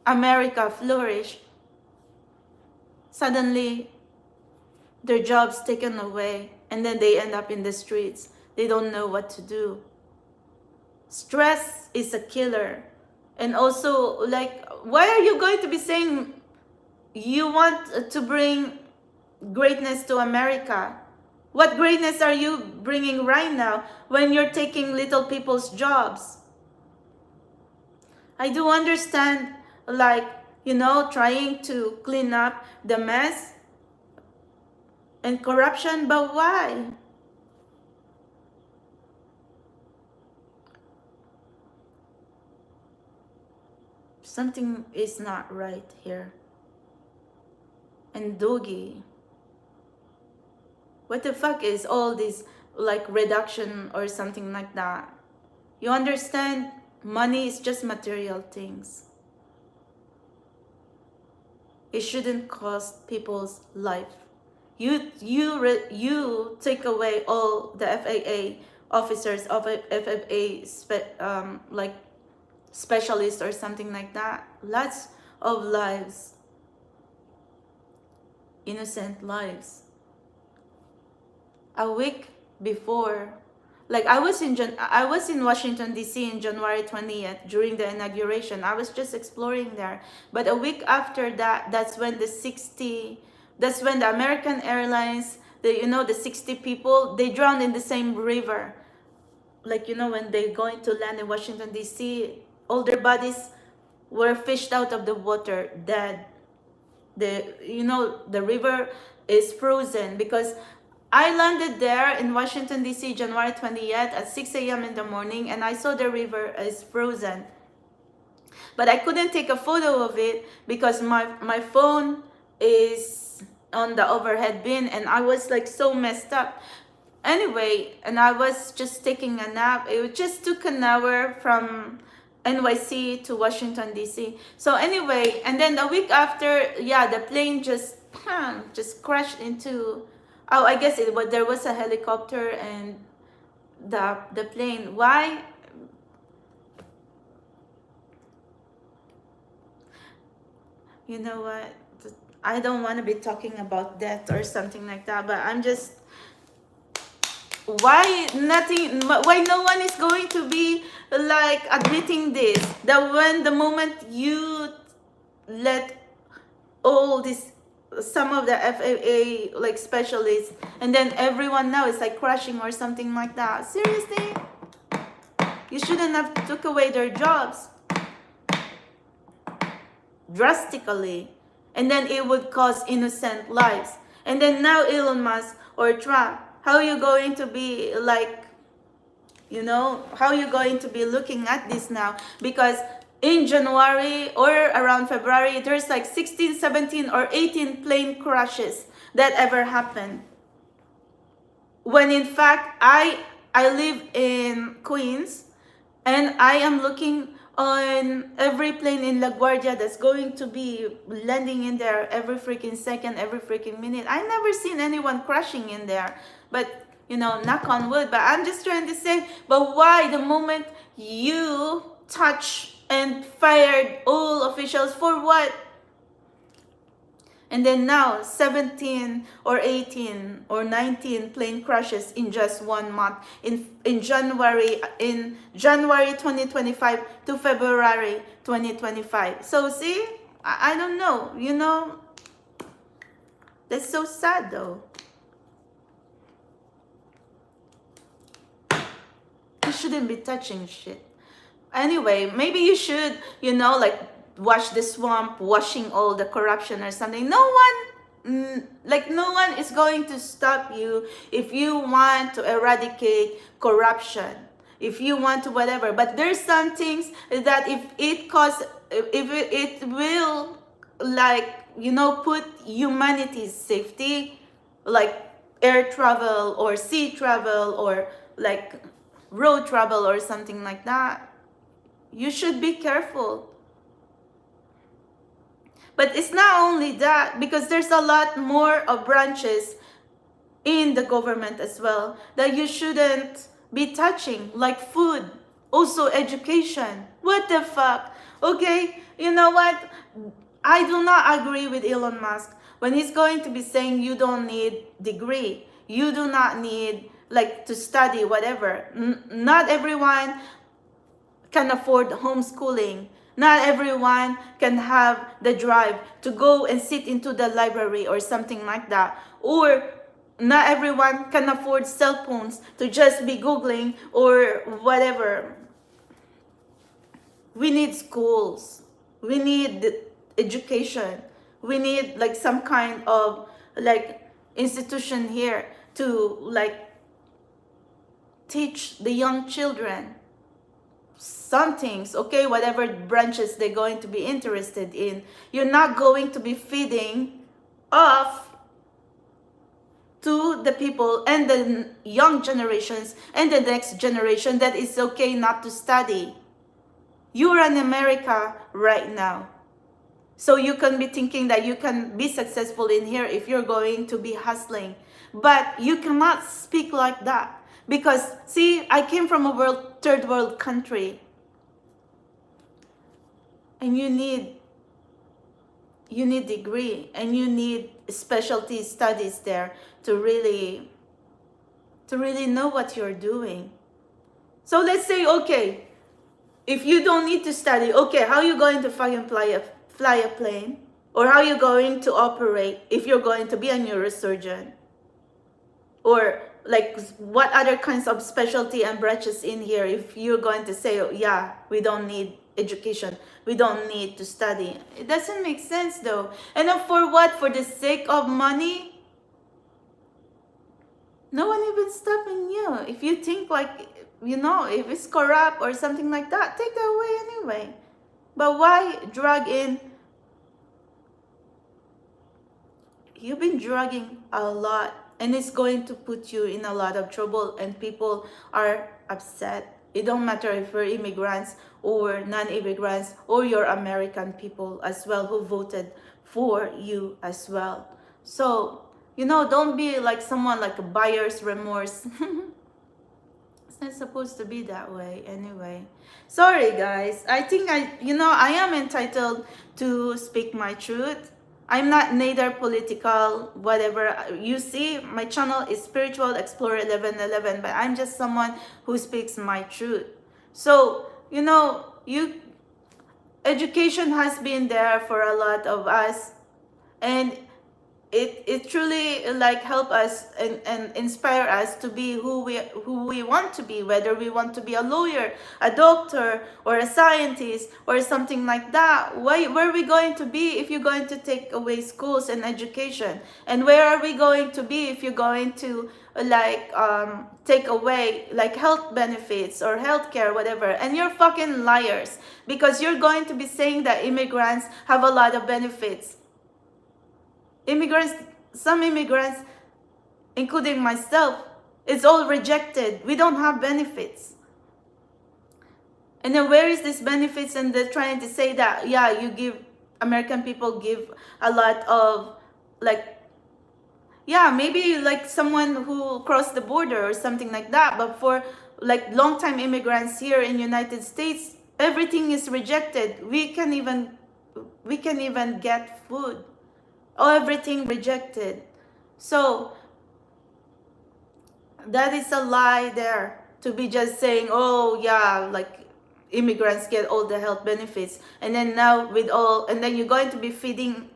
America flourish, suddenly their jobs taken away, and then they end up in the streets. They don't know what to do. Stress is a killer. And also, like, why are you going to be saying you want to bring greatness to America? What greatness are you bringing right now when you're taking little people's jobs? I do understand, like, you know, trying to clean up the mess and corruption, but why? Something is not right here. And Doggy, what the fuck is all this, like, reduction or something like that? You understand? Money is just material things. It shouldn't cost people's life. You take away all the FAA officers of a FFA like specialist or something like that. Lots of lives, innocent lives. A week before, like I was in Washington D.C. in January 20th during the inauguration. I was just exploring there. But a week after that, that's when the American Airlines, the 60 people, they drowned in the same river. Like, when they're going to land in Washington D.C., all their bodies were fished out of the water, dead. The river is frozen because I landed there in Washington D.C. January 20th at 6 a.m. in the morning, and I saw the river is frozen. But I couldn't take a photo of it because my phone is on the overhead bin, and I was like so messed up. Anyway, and I was just taking a nap. It just took an hour from NYC to Washington D.C. So anyway, and then a week after, the plane just crashed into. Oh, I guess there was a helicopter and the plane. Why? You know what? I don't want to be talking about death or something like that, but I'm just. Why no one is going to be like admitting this, that when the moment you let all this, some of the FAA like specialists, and then everyone now is like crashing or something like that? Seriously, you shouldn't have took away their jobs drastically, and then it would cause innocent lives. And then now Elon Musk or Trump, how are you going to be like, how are you going to be looking at this now? Because in January or around February, there's like 16, 17, or 18 plane crashes that ever happened. When in fact, I live in Queens, and I am looking on every plane in LaGuardia that's going to be landing in there every freaking second, every freaking minute. I never seen anyone crashing in there. But, knock on wood. But I'm just trying to say, but why the moment you touch and fired all officials for what? And then now 17 or 18 or 19 plane crashes in just 1 month, in January 2025 to February 2025. So see, I don't know, that's so sad though. You shouldn't be touching shit. Anyway, maybe you should, like wash the swamp, washing all the corruption or something. No one is going to stop you if you want to eradicate corruption, if you want to whatever. But there's some things that if it will like, put humanity's safety, like air travel or sea travel or like road travel or something like that, you should be careful. But it's not only that, because there's a lot more of branches in the government as well that you shouldn't be touching, like food, also education. What the fuck? Okay, you know what? I do not agree with Elon Musk when he's going to be saying you don't need degree, you do not need like to study whatever. Not everyone can afford homeschooling. Not everyone can have the drive to go and sit into the library or something like that. Or not everyone can afford cell phones to just be Googling or whatever. We need schools. We need education. We need like some kind of like institution here to like teach the young children some things, okay, whatever branches they're going to be interested in. You're not going to be feeding off to the people and the young generations and the next generation that it's okay not to study. You're in America right now. So you can be thinking that you can be successful in here if you're going to be hustling. But you cannot speak like that. Because, see, I came from a third world country. And you need degree, and you need specialty studies there to really know what you're doing. So let's say, okay, if you don't need to study, okay, how are you going to fucking fly a plane? Or how are you going to operate if you're going to be a neurosurgeon? Or like, what other kinds of specialty and branches in here if you're going to say, oh, yeah, we don't need education, we don't need to study? It doesn't make sense though. And for what? For the sake of money? No one even stopping you. If you think like, if it's corrupt or something like that, take that away anyway. But why drag in? You've been dragging a lot, and it's going to put you in a lot of trouble, and people are upset. It don't matter if you're immigrants or non-immigrants or you're American people as well who voted for you as well. So, don't be like someone like a buyer's remorse. It's not supposed to be that way anyway. Sorry guys. I think I am entitled to speak my truth. I'm not neither political, whatever. You see, my channel is Spiritual Explorer 1111, but I'm just someone who speaks my truth. So, education has been there for a lot of us, and it truly like help us and inspire us to be who we want to be, whether we want to be a lawyer, a doctor, or a scientist, or something like that. Where are we going to be if you're going to take away schools and education? And where are we going to be if you're going to like take away like health benefits or healthcare, whatever? And you're fucking liars, because you're going to be saying that immigrants have a lot of benefits. Some immigrants, including myself, it's all rejected. We don't have benefits. And then where is this benefits? And they're trying to say that, yeah, American people give a lot of, like, yeah, maybe like someone who crossed the border or something like that. But for like long-time immigrants here in United States, everything is rejected. We can even get food. Everything rejected. So that is a lie there, to be just saying, oh yeah, like immigrants get all the health benefits, and then now and then you're going to be feeding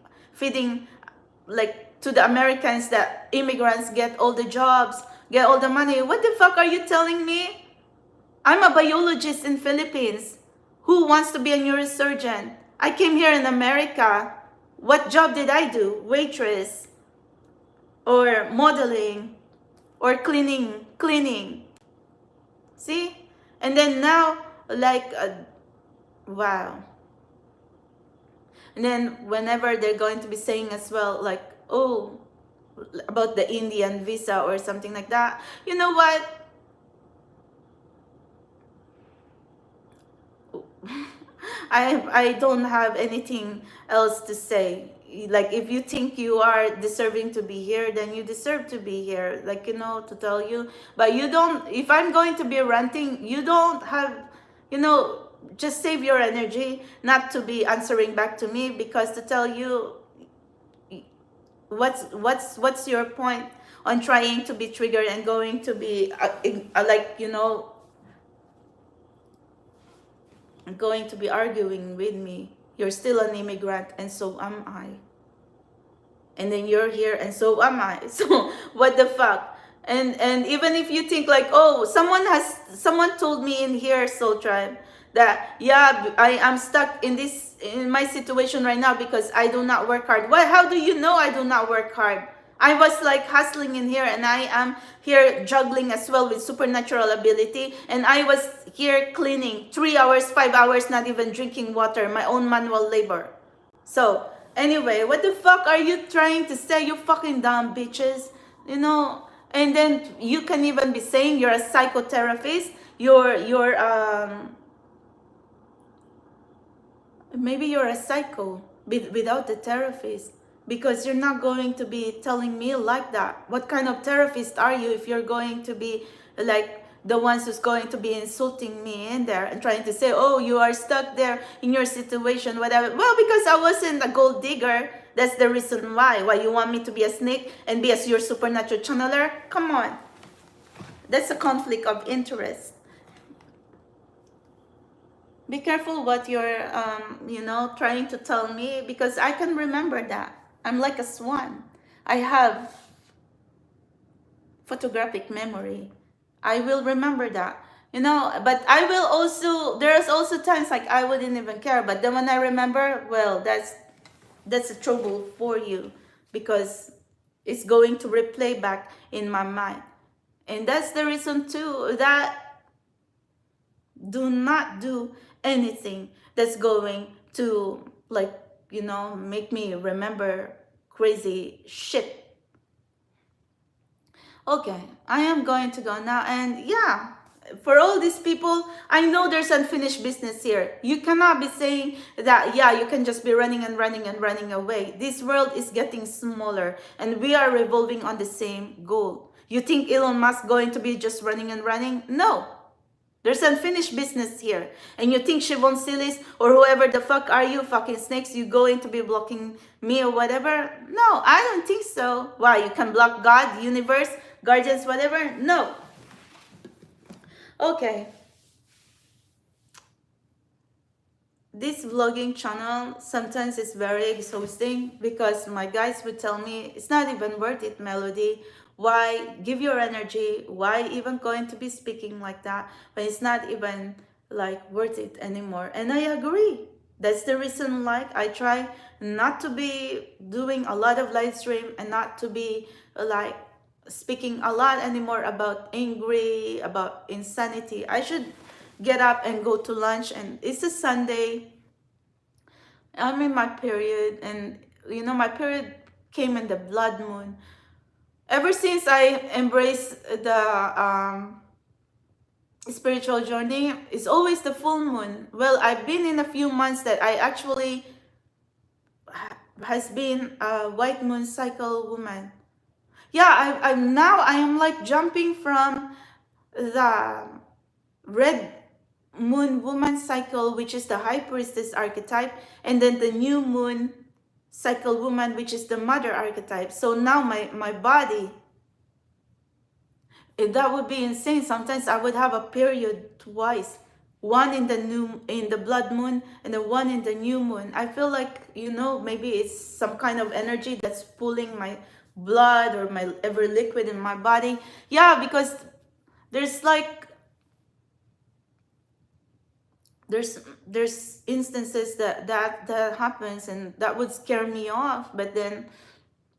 like to the Americans that immigrants get all the jobs, get all the money. What the fuck are you telling me? I'm a biologist in Philippines who wants to be a neurosurgeon. I came here in America. What job did I do? Waitress, or modeling, or cleaning. See? And then now, like, wow. And then whenever they're going to be saying as well, like, oh, about the Indian visa or something like that. You know what? I don't have anything else to say. Like, if you think you are deserving to be here, then you deserve to be here, like, to tell you. But you don't, if I'm going to be ranting, you don't have, just save your energy not to be answering back to me, because to tell you what's your point on trying to be triggered and going to be like, going to be arguing with me. You're still an immigrant, and so am I. And then you're here, and so am I. So what the fuck? And even if you think like, oh, someone told me in here, Soul Tribe, that yeah, I am stuck in my situation right now because I do not work hard. Well, how do you know I do not work hard? I was like hustling in here, and I am here juggling as well with supernatural ability, and I was here cleaning 3 hours, 5 hours, not even drinking water, my own manual labor. So anyway, what the fuck are you trying to say, you fucking dumb bitches? And then you can even be saying you're a psychotherapist, maybe you're a psycho without the therapist, because you're not going to be telling me like that. What kind of therapist are you if you're going to be like the ones who's going to be insulting me in there and trying to say, oh, you are stuck there in your situation, whatever. Well, because I wasn't a gold digger. That's the reason why. Why you want me to be a snake and be as your supernatural channeler? Come on. That's a conflict of interest. Be careful what you're, trying to tell me, because I can remember that. I'm like a swan. I have photographic memory. I will remember that. But I will also, there's also times like I wouldn't even care. But then when I remember, well, that's a trouble for you, because it's going to replay back in my mind. And that's the reason too that do not do anything that's going to, like, make me remember crazy shit. Okay, I am going to go now. And yeah, for all these people, I know there's unfinished business here. You cannot be saying that, yeah, you can just be running and running and running away. This world is getting smaller and we are revolving on the same goal. You think Elon Musk going to be just running and running? No. There's unfinished business here. And you think Shivon Silis or whoever the fuck are you, fucking snakes, you going to be blocking me or whatever? No, I don't think so. Why? You can block God, universe, guardians, whatever? No. Okay. This vlogging channel sometimes is very exhausting, because my guys would tell me it's not even worth it, Melody. Why give your energy? Why even going to be speaking like that when it's not even like worth it anymore? And I agree. That's the reason, like, I try not to be doing a lot of live stream and not to be like speaking a lot anymore about angry, about insanity. I should get up and go to lunch, and it's a Sunday. I'm in my period, and my period came in the blood moon. Ever since I embraced the spiritual journey, it's always the full moon. Well, I've been in a few months that I actually has been a white moon cycle woman. Yeah, I am like jumping from the red moon woman cycle, which is the high priestess archetype, and then the new moon cycle woman, which is the mother archetype. So now my body, that would be insane. Sometimes I would have a period twice, one in the blood moon and the one in the new moon. I feel like, maybe it's some kind of energy that's pulling my blood or my every liquid in my body. Yeah, because there's like there's instances that happens, and that would scare me off. But then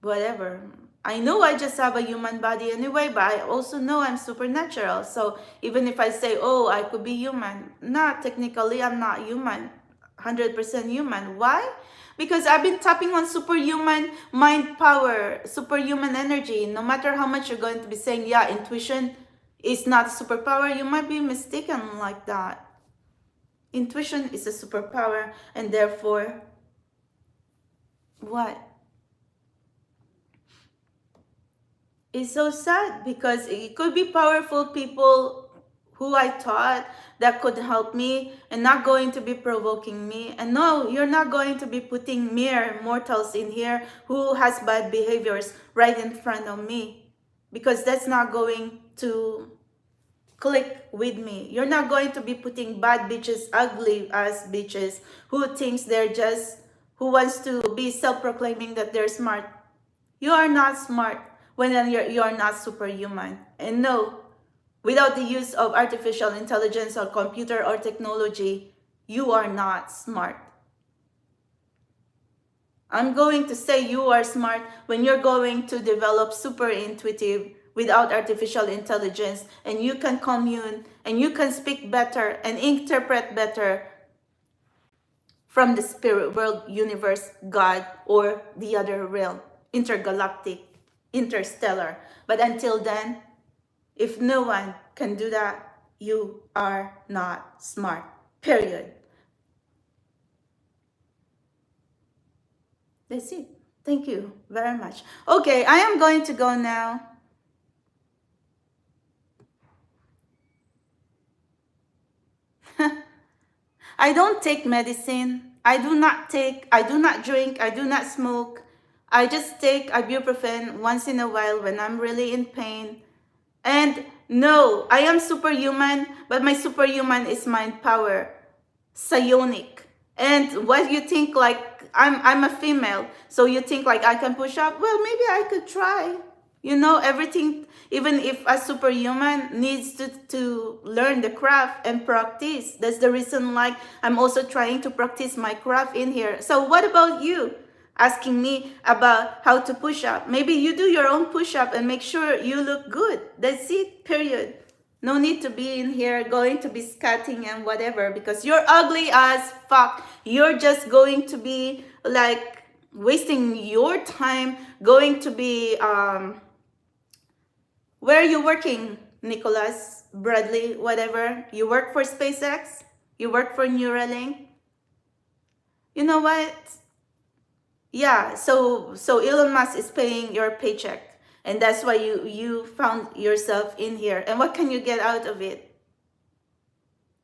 whatever, I know I just have a human body anyway, but I also know I'm supernatural. So even if I say, oh, I could be human, not technically, I'm not human, 100% human. Why? Because I've been tapping on superhuman mind power, superhuman energy. No matter how much you're going to be saying, yeah, intuition is not a superpower, you might be mistaken like that. Intuition is a superpower, and therefore, what? It's so sad, because it could be powerful people who I thought that could help me and not going to be provoking me. And no, you're not going to be putting mere mortals in here who has bad behaviors right in front of me, because that's not going to click with me. You're not going to be putting bad bitches, ugly ass bitches who thinks who wants to be self-proclaiming that they're smart. You are not smart when you're not superhuman. And no, without the use of artificial intelligence or computer or technology, you are not smart. I'm going to say you are smart when you're going to develop super intuitive without artificial intelligence, and you can commune and you can speak better and interpret better from the spirit world, universe, God, or the other realm, intergalactic, interstellar. But until then, if no one can do that, you are not smart, period. That's it. Thank you very much. Okay, I am going to go now. I don't take medicine. I do not drink, I do not smoke. I just take ibuprofen once in a while when I'm really in pain. And no, I am superhuman, but my superhuman is mind power, psionic. And what you think, like I'm a female, so you think like I can push up? Well, maybe I could try. You know, everything, even if a superhuman needs to learn the craft and practice. That's the reason like I'm also trying to practice my craft in here. So what about you? Asking me about how to push up. Maybe you do your own push up and make sure you look good. That's it, period. No need to be in here going to be scatting and whatever, because you're ugly as fuck. You're just going to be like wasting your time going to be where are you working, Nicholas, Bradley, whatever? You work for SpaceX? You work for Neuralink? You know what? Yeah, so Elon Musk is paying your paycheck, and that's why you found yourself in here. And what can you get out of it?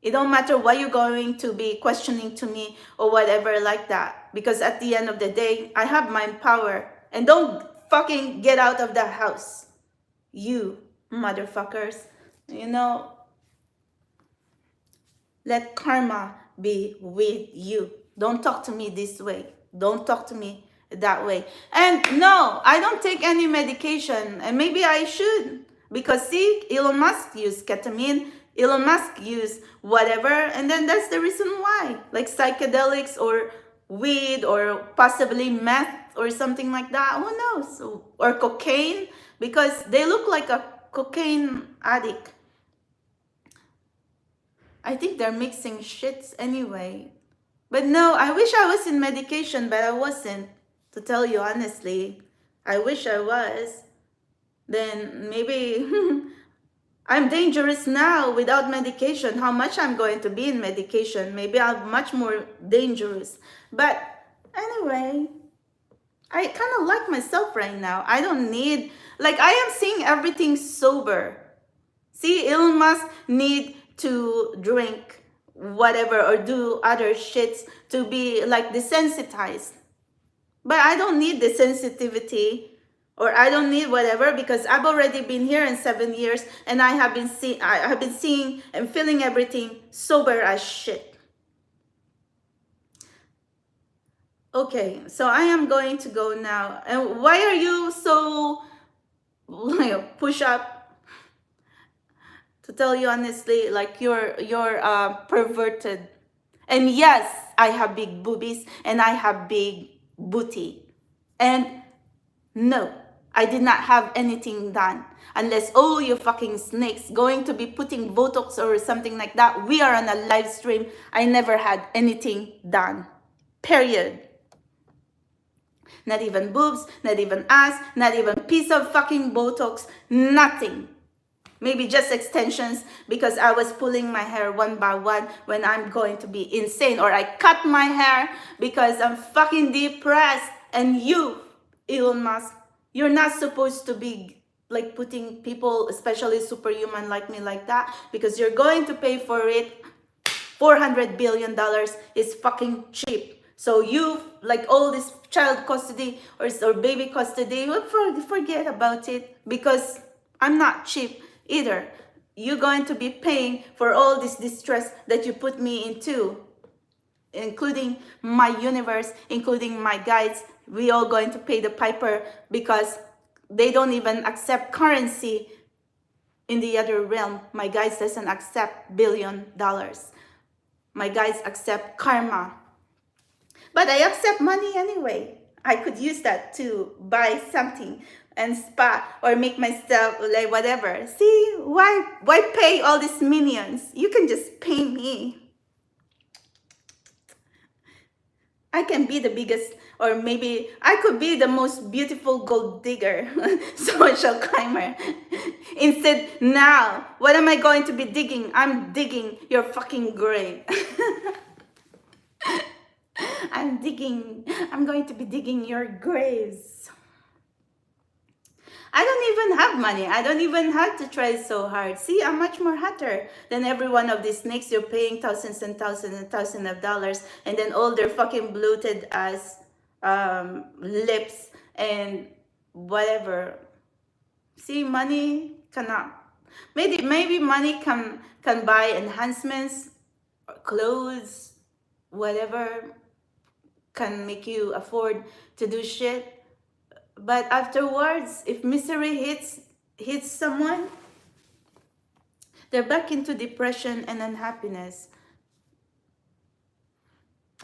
It don't matter what you're going to be questioning to me or whatever like that, because at the end of the day, I have my power. And don't fucking get out of the house, you motherfuckers. You know, let karma be with you. Don't talk to me this way. Don't talk to me that way. And no, I don't take any medication. And maybe I should. Because see, Elon Musk used ketamine. Elon Musk used whatever. And then that's the reason why. Like psychedelics or weed or possibly meth or something like that. Who knows? Or cocaine. Because they look like a cocaine addict. I think they're mixing shits anyway. But no, I wish I was in medication, but I wasn't. To tell you honestly, I wish I was. Then maybe I'm dangerous now without medication. How much I'm going to be in medication? Maybe I'm much more dangerous. But anyway, I kind of like myself right now. I don't need, like I am seeing everything sober. See, Elon Musk need to drink whatever or do other shits to be like desensitized. But I don't need the sensitivity, or I don't need whatever, because I've already been here in 7 years and I have been seeing and feeling everything sober as shit. Okay, so I am going to go now. And why are you so push up? To tell you honestly, like you're perverted. And yes, I have big boobies and I have big booty. And no, I did not have anything done. Unless all you fucking snakes going to be putting Botox or something like that. We are on a live stream. I never had anything done. Period. Not even boobs, not even ass, not even piece of fucking Botox. Nothing. Maybe just extensions because I was pulling my hair one by one when I'm going to be insane. Or I cut my hair because I'm fucking depressed. And you, Elon Musk, you're not supposed to be like putting people, especially superhuman like me, like that. Because you're going to pay for it. $400 billion is fucking cheap. So you, like all this child custody or baby custody, well, forget about it. Because I'm not cheap either. You're going to be paying for all this distress that you put me into, including my universe, including my guides. We all going to pay the piper because they don't even accept currency in the other realm. My guides doesn't accept $1 billion. My guides accept karma. But I accept money anyway. I could use that to buy something and spa or make myself like whatever. See, why pay all these minions? You can just pay me. I can be the biggest, or maybe I could be the most beautiful gold digger, social climber. Instead, now, what am I going to be digging? I'm digging your fucking grave. I'm going to be digging your graves. I don't even have money. I don't even have to try so hard. See, I'm much more hotter than every one of these snakes. You're paying thousands and thousands and thousands of dollars, and then all their fucking bloated ass lips and whatever. See, money cannot. Maybe money can buy enhancements, clothes, whatever, can make you afford to do shit. But afterwards, if misery hits someone, they're back into depression and unhappiness.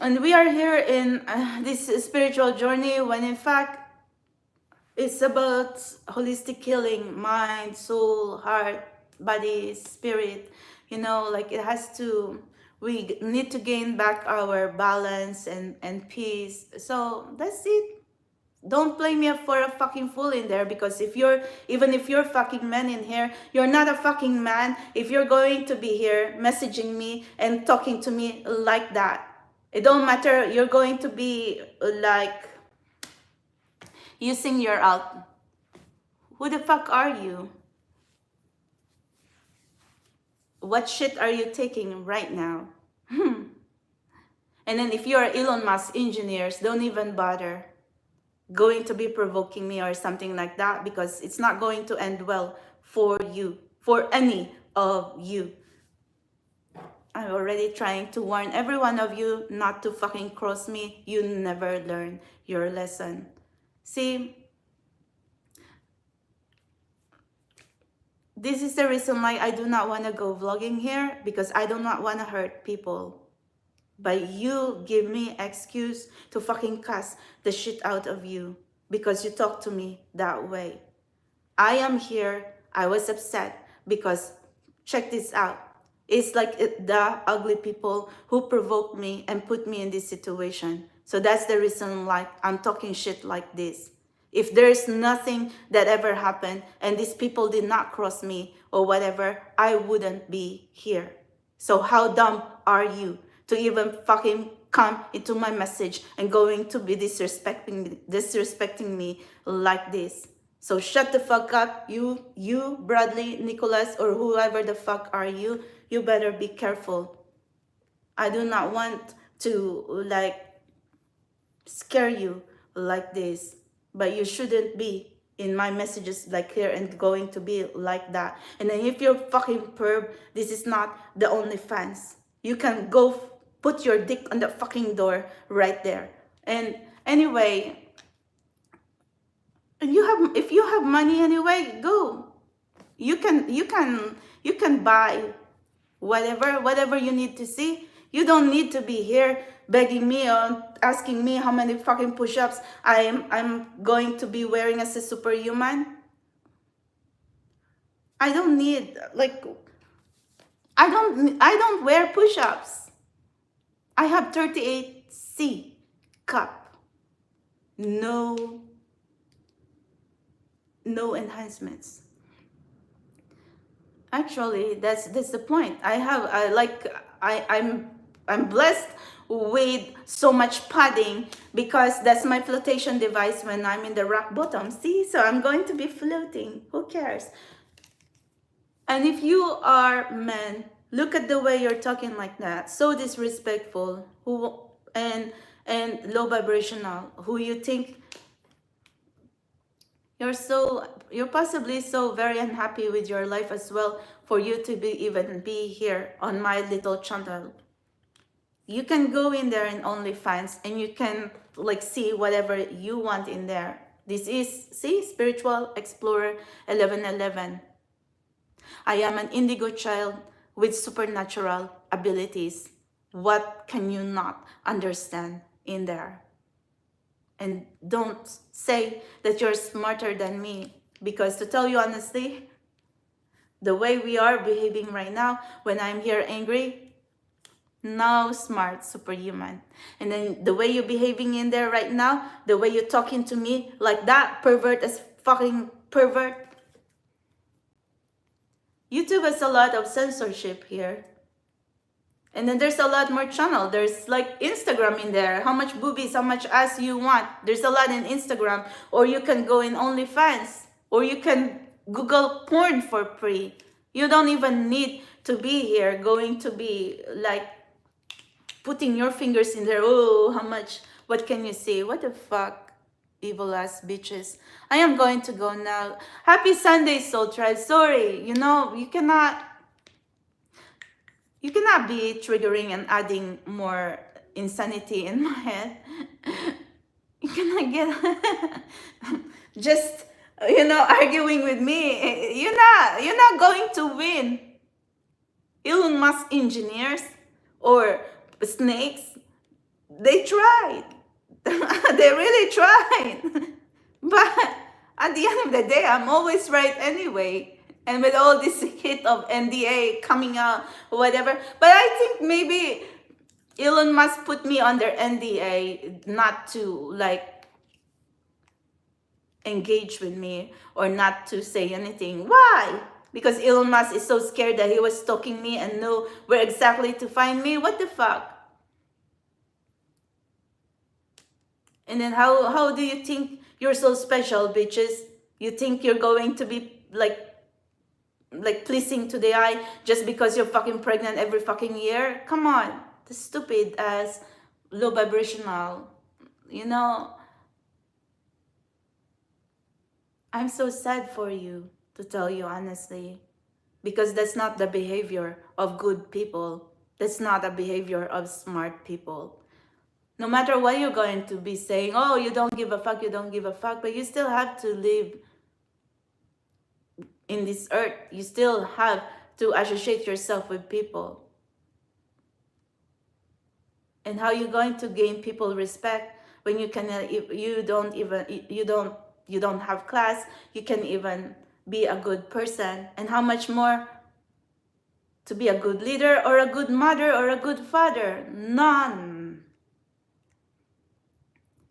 And we are here in this spiritual journey when in fact it's about holistic healing, mind, soul, heart, body, spirit. You know, like it has to, we need to gain back our balance and peace. So that's it. Don't play me for a fucking fool in there, because even if you're fucking man in here, you're not a fucking man if you're going to be here messaging me and talking to me like that. It don't matter, you're going to be like using your out. Who the fuck are you? What shit are you taking right now? And then if you're Elon Musk engineers, don't even bother going to be provoking me or something like that, because it's not going to end well for you, for any of you. I'm already trying to warn every one of you not to fucking cross me. You never learn your lesson. See, this is the reason why I do not want to go vlogging here, because I do not want to hurt people. But you give me excuse to fucking cuss the shit out of you because you talk to me that way. I am here. I was upset because check this out. It's like the ugly people who provoked me and put me in this situation. So that's the reason why I'm talking shit like this. If there's nothing that ever happened and these people did not cross me or whatever, I wouldn't be here. So how dumb are you to even fucking come into my message and going to be disrespecting me like this? So shut the fuck up, you Bradley, Nicholas, or whoever the fuck are you. You better be careful. I do not want to like scare you like this, but you shouldn't be in my messages like here and going to be like that. And then if you're fucking perv, this is not the only fans. You can go put your dick on the fucking door right there. And anyway, and if you have money anyway, go. You can buy whatever you need to see. You don't need to be here begging me or asking me how many fucking push-ups I'm going to be wearing as a superhuman. I don't need, like, I don't wear push-ups. I have 38C cup. No enhancements. Actually, that's the point. I'm blessed with so much padding, because that's my flotation device when I'm in the rock bottom. See, so I'm going to be floating. Who cares? And if you are men, look at the way you're talking like that. So disrespectful. And low vibrational. Who you think you're possibly so very unhappy with your life as well, for you to even be here on my little channel. You can go in there in OnlyFans and you can like see whatever you want in there. This is, see, Spiritual Explorer 1111. I am an indigo child with supernatural abilities. What can you not understand in there? And don't say that you're smarter than me, because to tell you honestly, the way we are behaving right now, when I'm here angry, no smart superhuman. And then the way you're behaving in there right now, the way you're talking to me like that, pervert as fucking pervert. YouTube has a lot of censorship here. And then there's a lot more channel. There's like Instagram in there. How much boobies, how much ass you want. There's a lot in Instagram. Or you can go in OnlyFans. Or you can Google porn for free. You don't even need to be here going to be like putting your fingers in there. Oh, how much? What can you say? What the fuck? Evil ass bitches. I am going to go now. Happy Sunday, Soul Tribe. Sorry, you cannot be triggering and adding more insanity in my head. You cannot get just arguing with me. You're not going to win. Elon Musk engineers or snakes, they tried. They really tried. But at the end of the day, I'm always right anyway. And with all this hit of NDA coming out, whatever. But I think maybe Elon Musk put me under NDA not to engage with me or not to say anything. Why? Because Elon Musk is so scared that he was stalking me and know where exactly to find me. What the fuck? And then how do you think you're so special, bitches? You think you're going to be like pleasing to the eye just because you're fucking pregnant every fucking year? Come on. The stupid ass low vibrational. I'm so sad for you, to tell you honestly. Because that's not the behavior of good people. That's not a behavior of smart people. No matter what you're going to be saying, oh, you don't give a fuck, you don't give a fuck, but you still have to live in this earth. You still have to associate yourself with people. And how you going to gain people respect when you don't have class, you can even be a good person, and how much more to be a good leader or a good mother or a good father? None.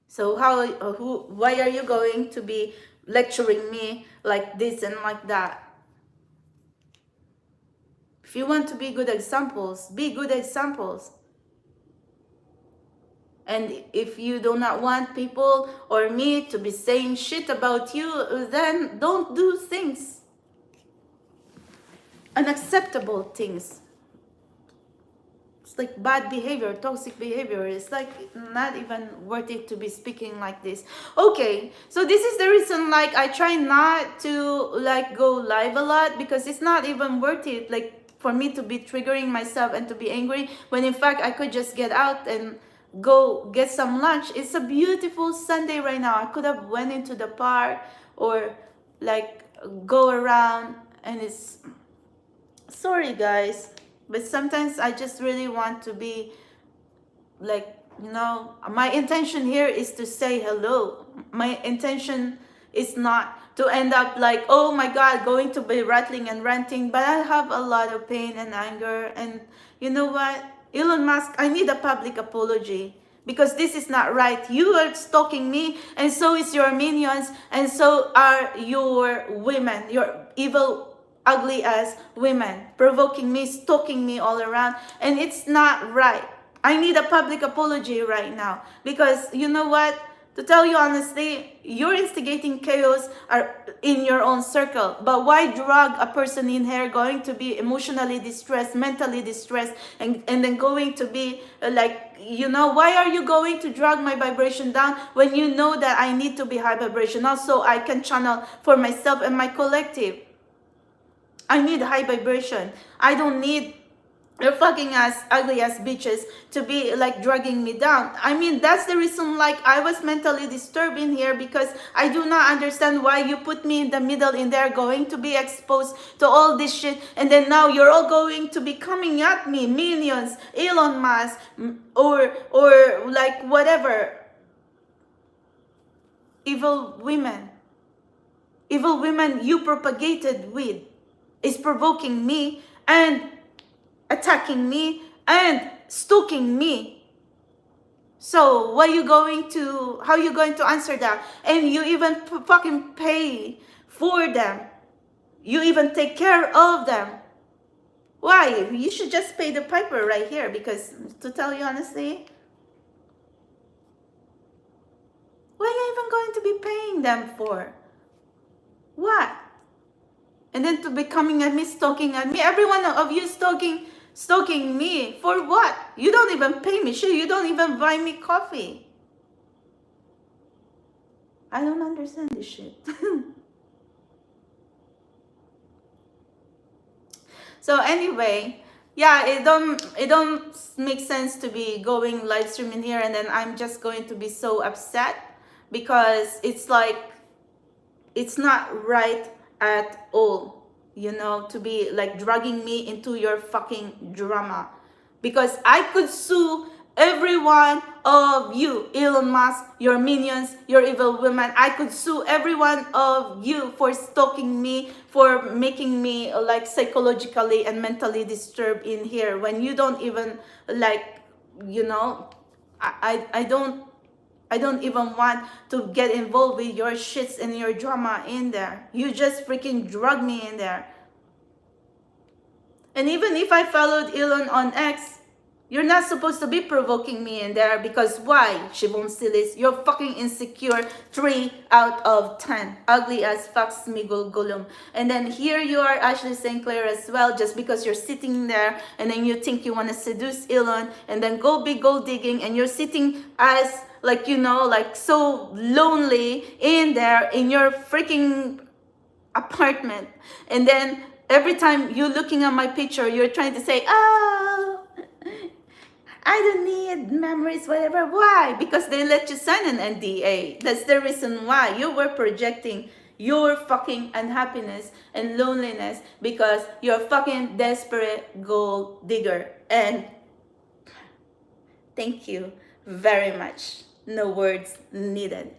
So why are you going to be lecturing me like this and like that? If you want to be good examples, be good examples. And if you do not want people or me to be saying shit about you, then don't do things, unacceptable things. It's like bad behavior, toxic behavior. It's like not even worth it to be speaking like this. Okay, so this is the reason I try not to go live a lot, because it's not even worth it for me to be triggering myself and to be angry, when in fact I could just get out and go get some lunch. It's a beautiful Sunday right now. I could have went into the park or go around, and it's, sorry guys, but sometimes I just really want to be my intention here is to say hello. My intention is not to end up oh my god, going to be rattling and ranting, but I have a lot of pain and anger. And you know what, Elon Musk, I need a public apology, because this is not right. You are stalking me, and so is your minions, and so are your women, your evil ugly ass women, provoking me, stalking me all around, and it's not right. I need a public apology right now, because you know what? To tell you honestly, you're instigating chaos in your own circle. But why drag a person in here going to be emotionally distressed, mentally distressed, and then going to be why are you going to drag my vibration down when you know that I need to be high vibrational so I can channel for myself and my collective? I need high vibration. I don't need your fucking ass, ugly ass bitches to be dragging me down. I mean, that's the reason I was mentally disturbed in here, because I do not understand why you put me in the middle in there, going to be exposed to all this shit, and then now you're all going to be coming at me, minions, Elon Musk, or whatever. Evil women you propagated with is provoking me and attacking me and stalking me. So how you going to answer that? And you even fucking pay for them. You even take care of them. Why? You should just pay the piper right here, because to tell you honestly, what are you even going to be paying them for? What? And then to be coming at me, stalking at me. Every one of you stalking me. For what? You don't even pay me. Shit, you don't even buy me coffee. I don't understand this shit. So anyway, yeah, it don't make sense to be going live streaming here, and then I'm just going to be so upset because it's like it's not right at all, you know, to be like dragging me into your fucking drama. Because I could sue every one of you, Elon Musk, your minions, your evil women. I could sue every one of you for stalking me, for making me like psychologically and mentally disturbed in here when you don't even like, you know, I don't even want to get involved with your shits and your drama in there. You just freaking drug me in there. And even if I followed Elon on X, you're not supposed to be provoking me in there because why, Shibon Silis? You're fucking insecure 3 out of 10. Ugly as fuck, Smigol Gulum. And then here you are, Ashley St. Clair as well, just because you're sitting there and then you think you want to seduce Elon and then go big gold digging and you're sitting as like, you know, like so lonely in there in your freaking apartment. And then every time you're looking at my picture, you're trying to say, oh, I don't need memories, whatever. Why? Because they let you sign an NDA. That's the reason why you were projecting your fucking unhappiness and loneliness because you're a fucking desperate gold digger. And thank you very much. No words needed.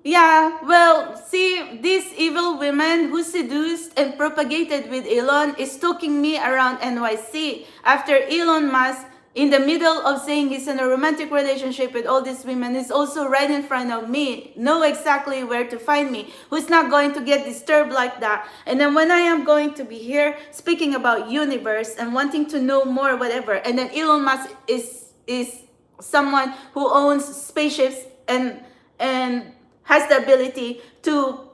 Yeah, well, see, these evil women who seduced and propagated with Elon is stalking me around NYC after Elon Musk, in the middle of saying he's in a romantic relationship with all these women, is also right in front of me, know exactly where to find me, who's not going to get disturbed like that. And then when I am going to be here speaking about universe and wanting to know more, whatever, and then Elon Musk is someone who owns spaceships and has the ability to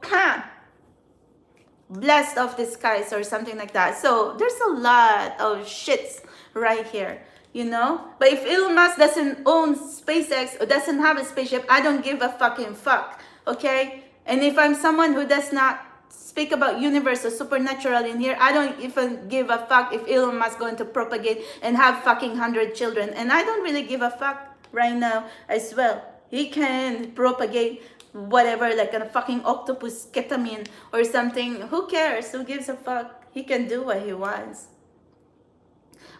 blast off the skies or something like that. So there's a lot of shits right here, you know. But if Elon Musk doesn't own SpaceX or doesn't have a spaceship, I don't give a fucking fuck, okay? And if I'm someone who does not speak about universe or supernatural in here, I don't even give a fuck if Elon Musk going to propagate and have fucking 100 children. And I don't really give a fuck right now as well. He can propagate whatever, like a fucking octopus ketamine or something. Who cares? Who gives a fuck? He can do what he wants.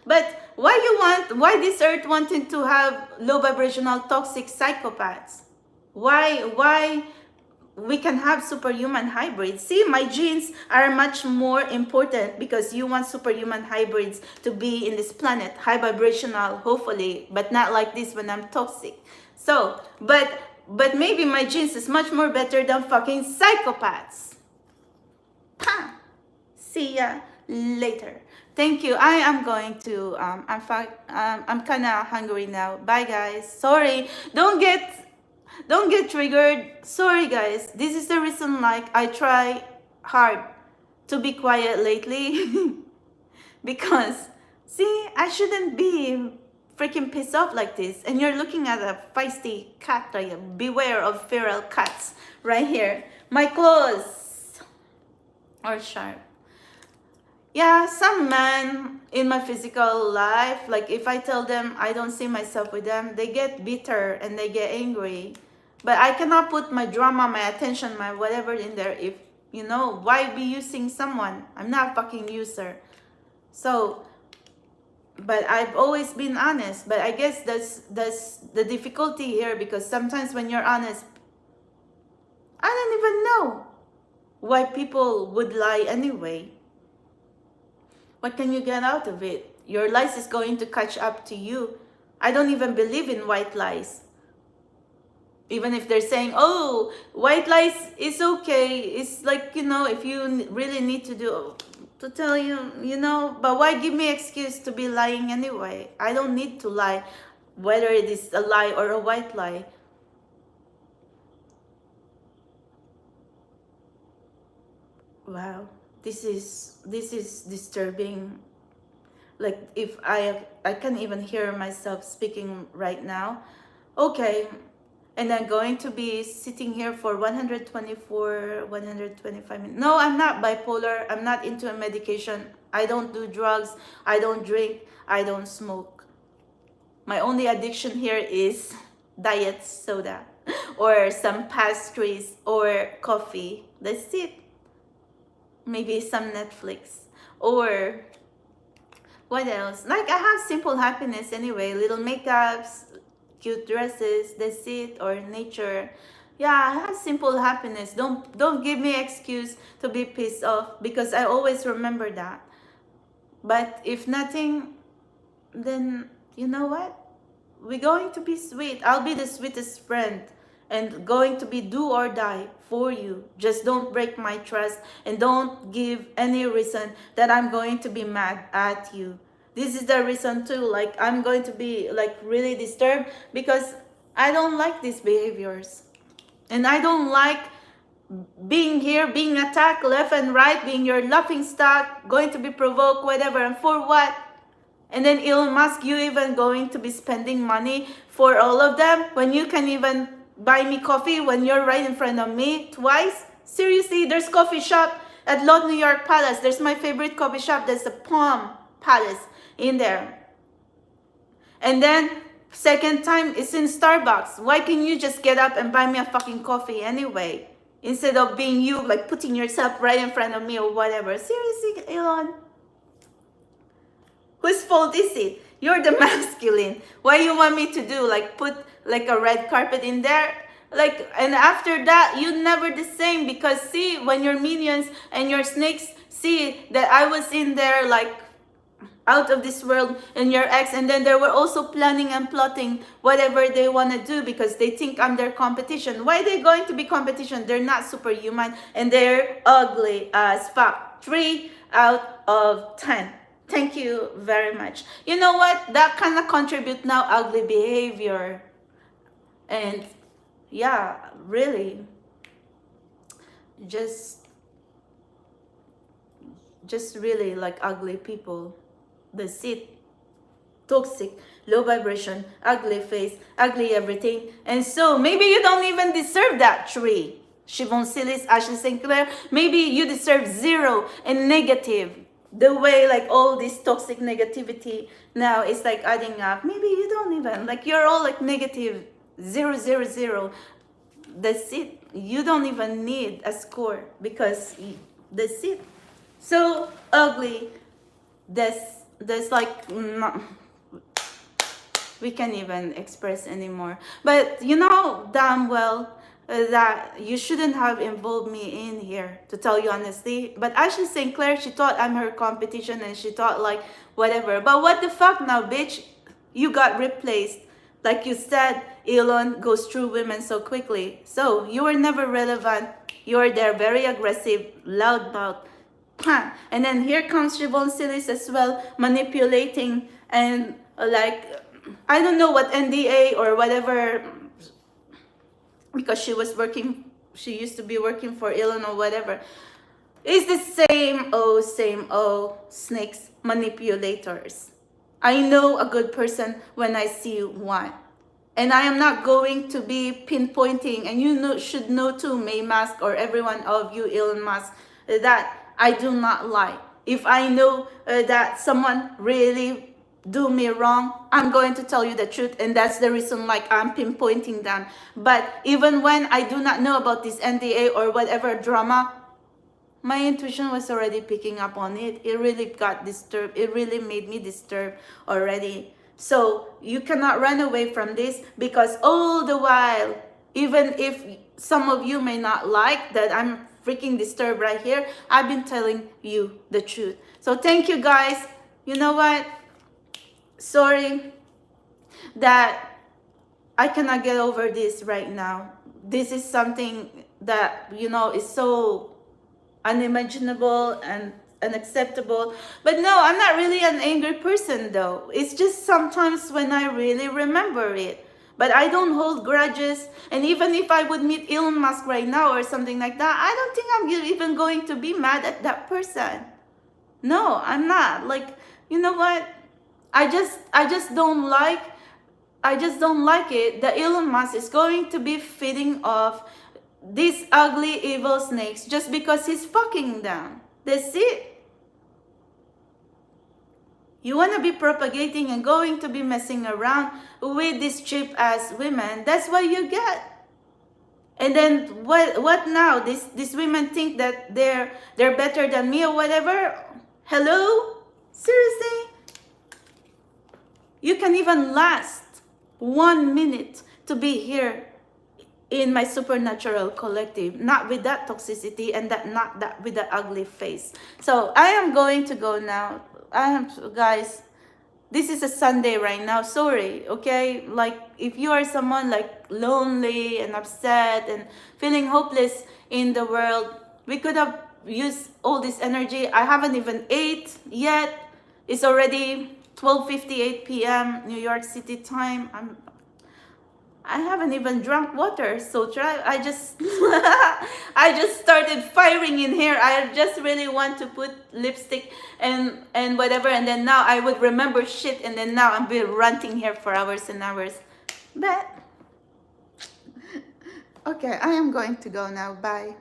But why this earth wanting to have low vibrational toxic psychopaths? Why we can have superhuman hybrids? See, my genes are much more important because you want superhuman hybrids to be in this planet, high vibrational, hopefully, but not like this when I'm toxic. So, but maybe my genes is much more better than fucking psychopaths. See ya later. Thank you. I am going to I'm kind of hungry now. Bye guys. Sorry. Don't get triggered. Sorry guys. This is the reason like I try hard to be quiet lately because see, I shouldn't be freaking pissed off like this. And you're looking at a feisty cat right here. Beware of feral cats right here. My claws are sharp. Yeah, some men in my physical life, like if I tell them I don't see myself with them, they get bitter and they get angry. But I cannot put my drama, my attention, my whatever in there. If, you know, why be using someone? I'm not a fucking user. So, but I've always been honest. But I guess that's the difficulty here, because sometimes when you're honest, I don't even know why people would lie anyway. What can you get out of it? Your lies is going to catch up to you. I don't even believe in white lies. Even if they're saying, oh, white lies is okay. It's like, you know, if you really need to tell you, you know, but why give me excuse to be lying anyway? I don't need to lie, whether it is a lie or a white lie. Wow, this is disturbing. Like if I can't even hear myself speaking right now. Okay, and I'm going to be sitting here for 124, 125 minutes. No, I'm not bipolar. I'm not into a medication. I don't do drugs. I don't drink. I don't smoke. My only addiction here is diet soda or some pastries or coffee. That's it. Maybe some Netflix or what else? Like I have simple happiness anyway. Little makeups, cute dresses, that's it, or nature. Yeah, I have simple happiness. Don't give me excuse to be pissed off because I always remember that. But if nothing, then you know what? We're going to be sweet. I'll be the sweetest friend and going to be do or die for you. Just don't break my trust and don't give any reason that I'm going to be mad at you. This is the reason too. Like I'm going to be like really disturbed because I don't like these behaviors. And I don't like being here, being attacked left and right, being your laughing stock, going to be provoked, whatever. And for what? And then Elon Musk, you even going to be spending money for all of them when you can even buy me coffee when you're right in front of me twice? Seriously, there's coffee shop at Lord New York Palace. There's my favorite coffee shop. There's the Palm Palace in there. And then second time it's in Starbucks. Why can't you just get up and buy me a fucking coffee anyway? Instead of being you like putting yourself right in front of me or whatever. Seriously, Elon? Whose fault is it? You're the masculine. Why you want me to do? Like put like a red carpet in there? Like, and after that, you never the same because see, when your minions and your snakes see that I was in there like out of this world and your ex, and then they were also planning and plotting whatever they want to do because they think I'm their competition. Why are they going to be competition? They're not superhuman and they're ugly as fuck. 3 out of 10. Thank you very much. You know what? That kind of contribute now ugly behavior. And yeah, really. Just really like ugly people. That's it. Toxic, low vibration, ugly face, ugly everything. And so maybe you don't even deserve that 3. Siobhan Silis, Ashley St. Clair, maybe you deserve 0 and negative. The way like all this toxic negativity now is like adding up. Maybe you don't even, like you're all like negative 0, 0, 0. That's it. You don't even need a score because that's it. So ugly. That's like we can't even express anymore. But you know damn well that you shouldn't have involved me in here, to tell you honestly. But Ashley St. Clair, she thought I'm her competition and she thought like whatever. But what the fuck now, bitch? You got replaced. Like you said, Elon goes through women so quickly. So you were never relevant. You were there, very aggressive, loudmouth. And then here comes Siobhan Silis as well, manipulating and like, I don't know what NDA or whatever, because she used to be working for Elon or whatever. It's the same snakes, manipulators. I know a good person when I see one. And I am not going to be pinpointing, and you should know too, May Musk, or every one of you, Elon Musk, that I do not lie. If I know that someone really do me wrong, I'm going to tell you the truth, and that's the reason like I'm pinpointing them. But even when I do not know about this NDA or whatever drama, my intuition was already picking up on it. It really got disturbed. It really made me disturbed already. So you cannot run away from this, because all the while, even if some of you may not like that I'm freaking disturbed right here, I've been telling you the truth. So thank you guys. You know what? Sorry that I cannot get over this right now. This is something that, is so unimaginable and unacceptable. But no, I'm not really an angry person though. It's just sometimes when I really remember it. But I don't hold grudges. And even if I would meet Elon Musk right now or something like that, I don't think I'm even going to be mad at that person. No, I'm not. Like, you know what? I just don't like it that Elon Musk is going to be feeding off these ugly evil snakes just because he's fucking them. That's it. You want to be propagating and going to be messing around with these cheap ass women. That's what you get. And then what now? These women think that they're better than me or whatever. Hello? Seriously? You can even last 1 minute to be here in my supernatural collective, not with that toxicity and not that with the ugly face. So I am going to go now. Guys, this is a Sunday right now. Sorry, okay? Like, if you are someone like lonely and upset and feeling hopeless in the world, we could have used all this energy. I haven't even ate yet. It's already 12:58 p.m. New York City time. I haven't even drunk water, so I just I just started firing in here. I just really want to put lipstick and whatever, and then now I would remember shit, and then now I'm be ranting here for hours and hours. But okay, I am going to go now. Bye.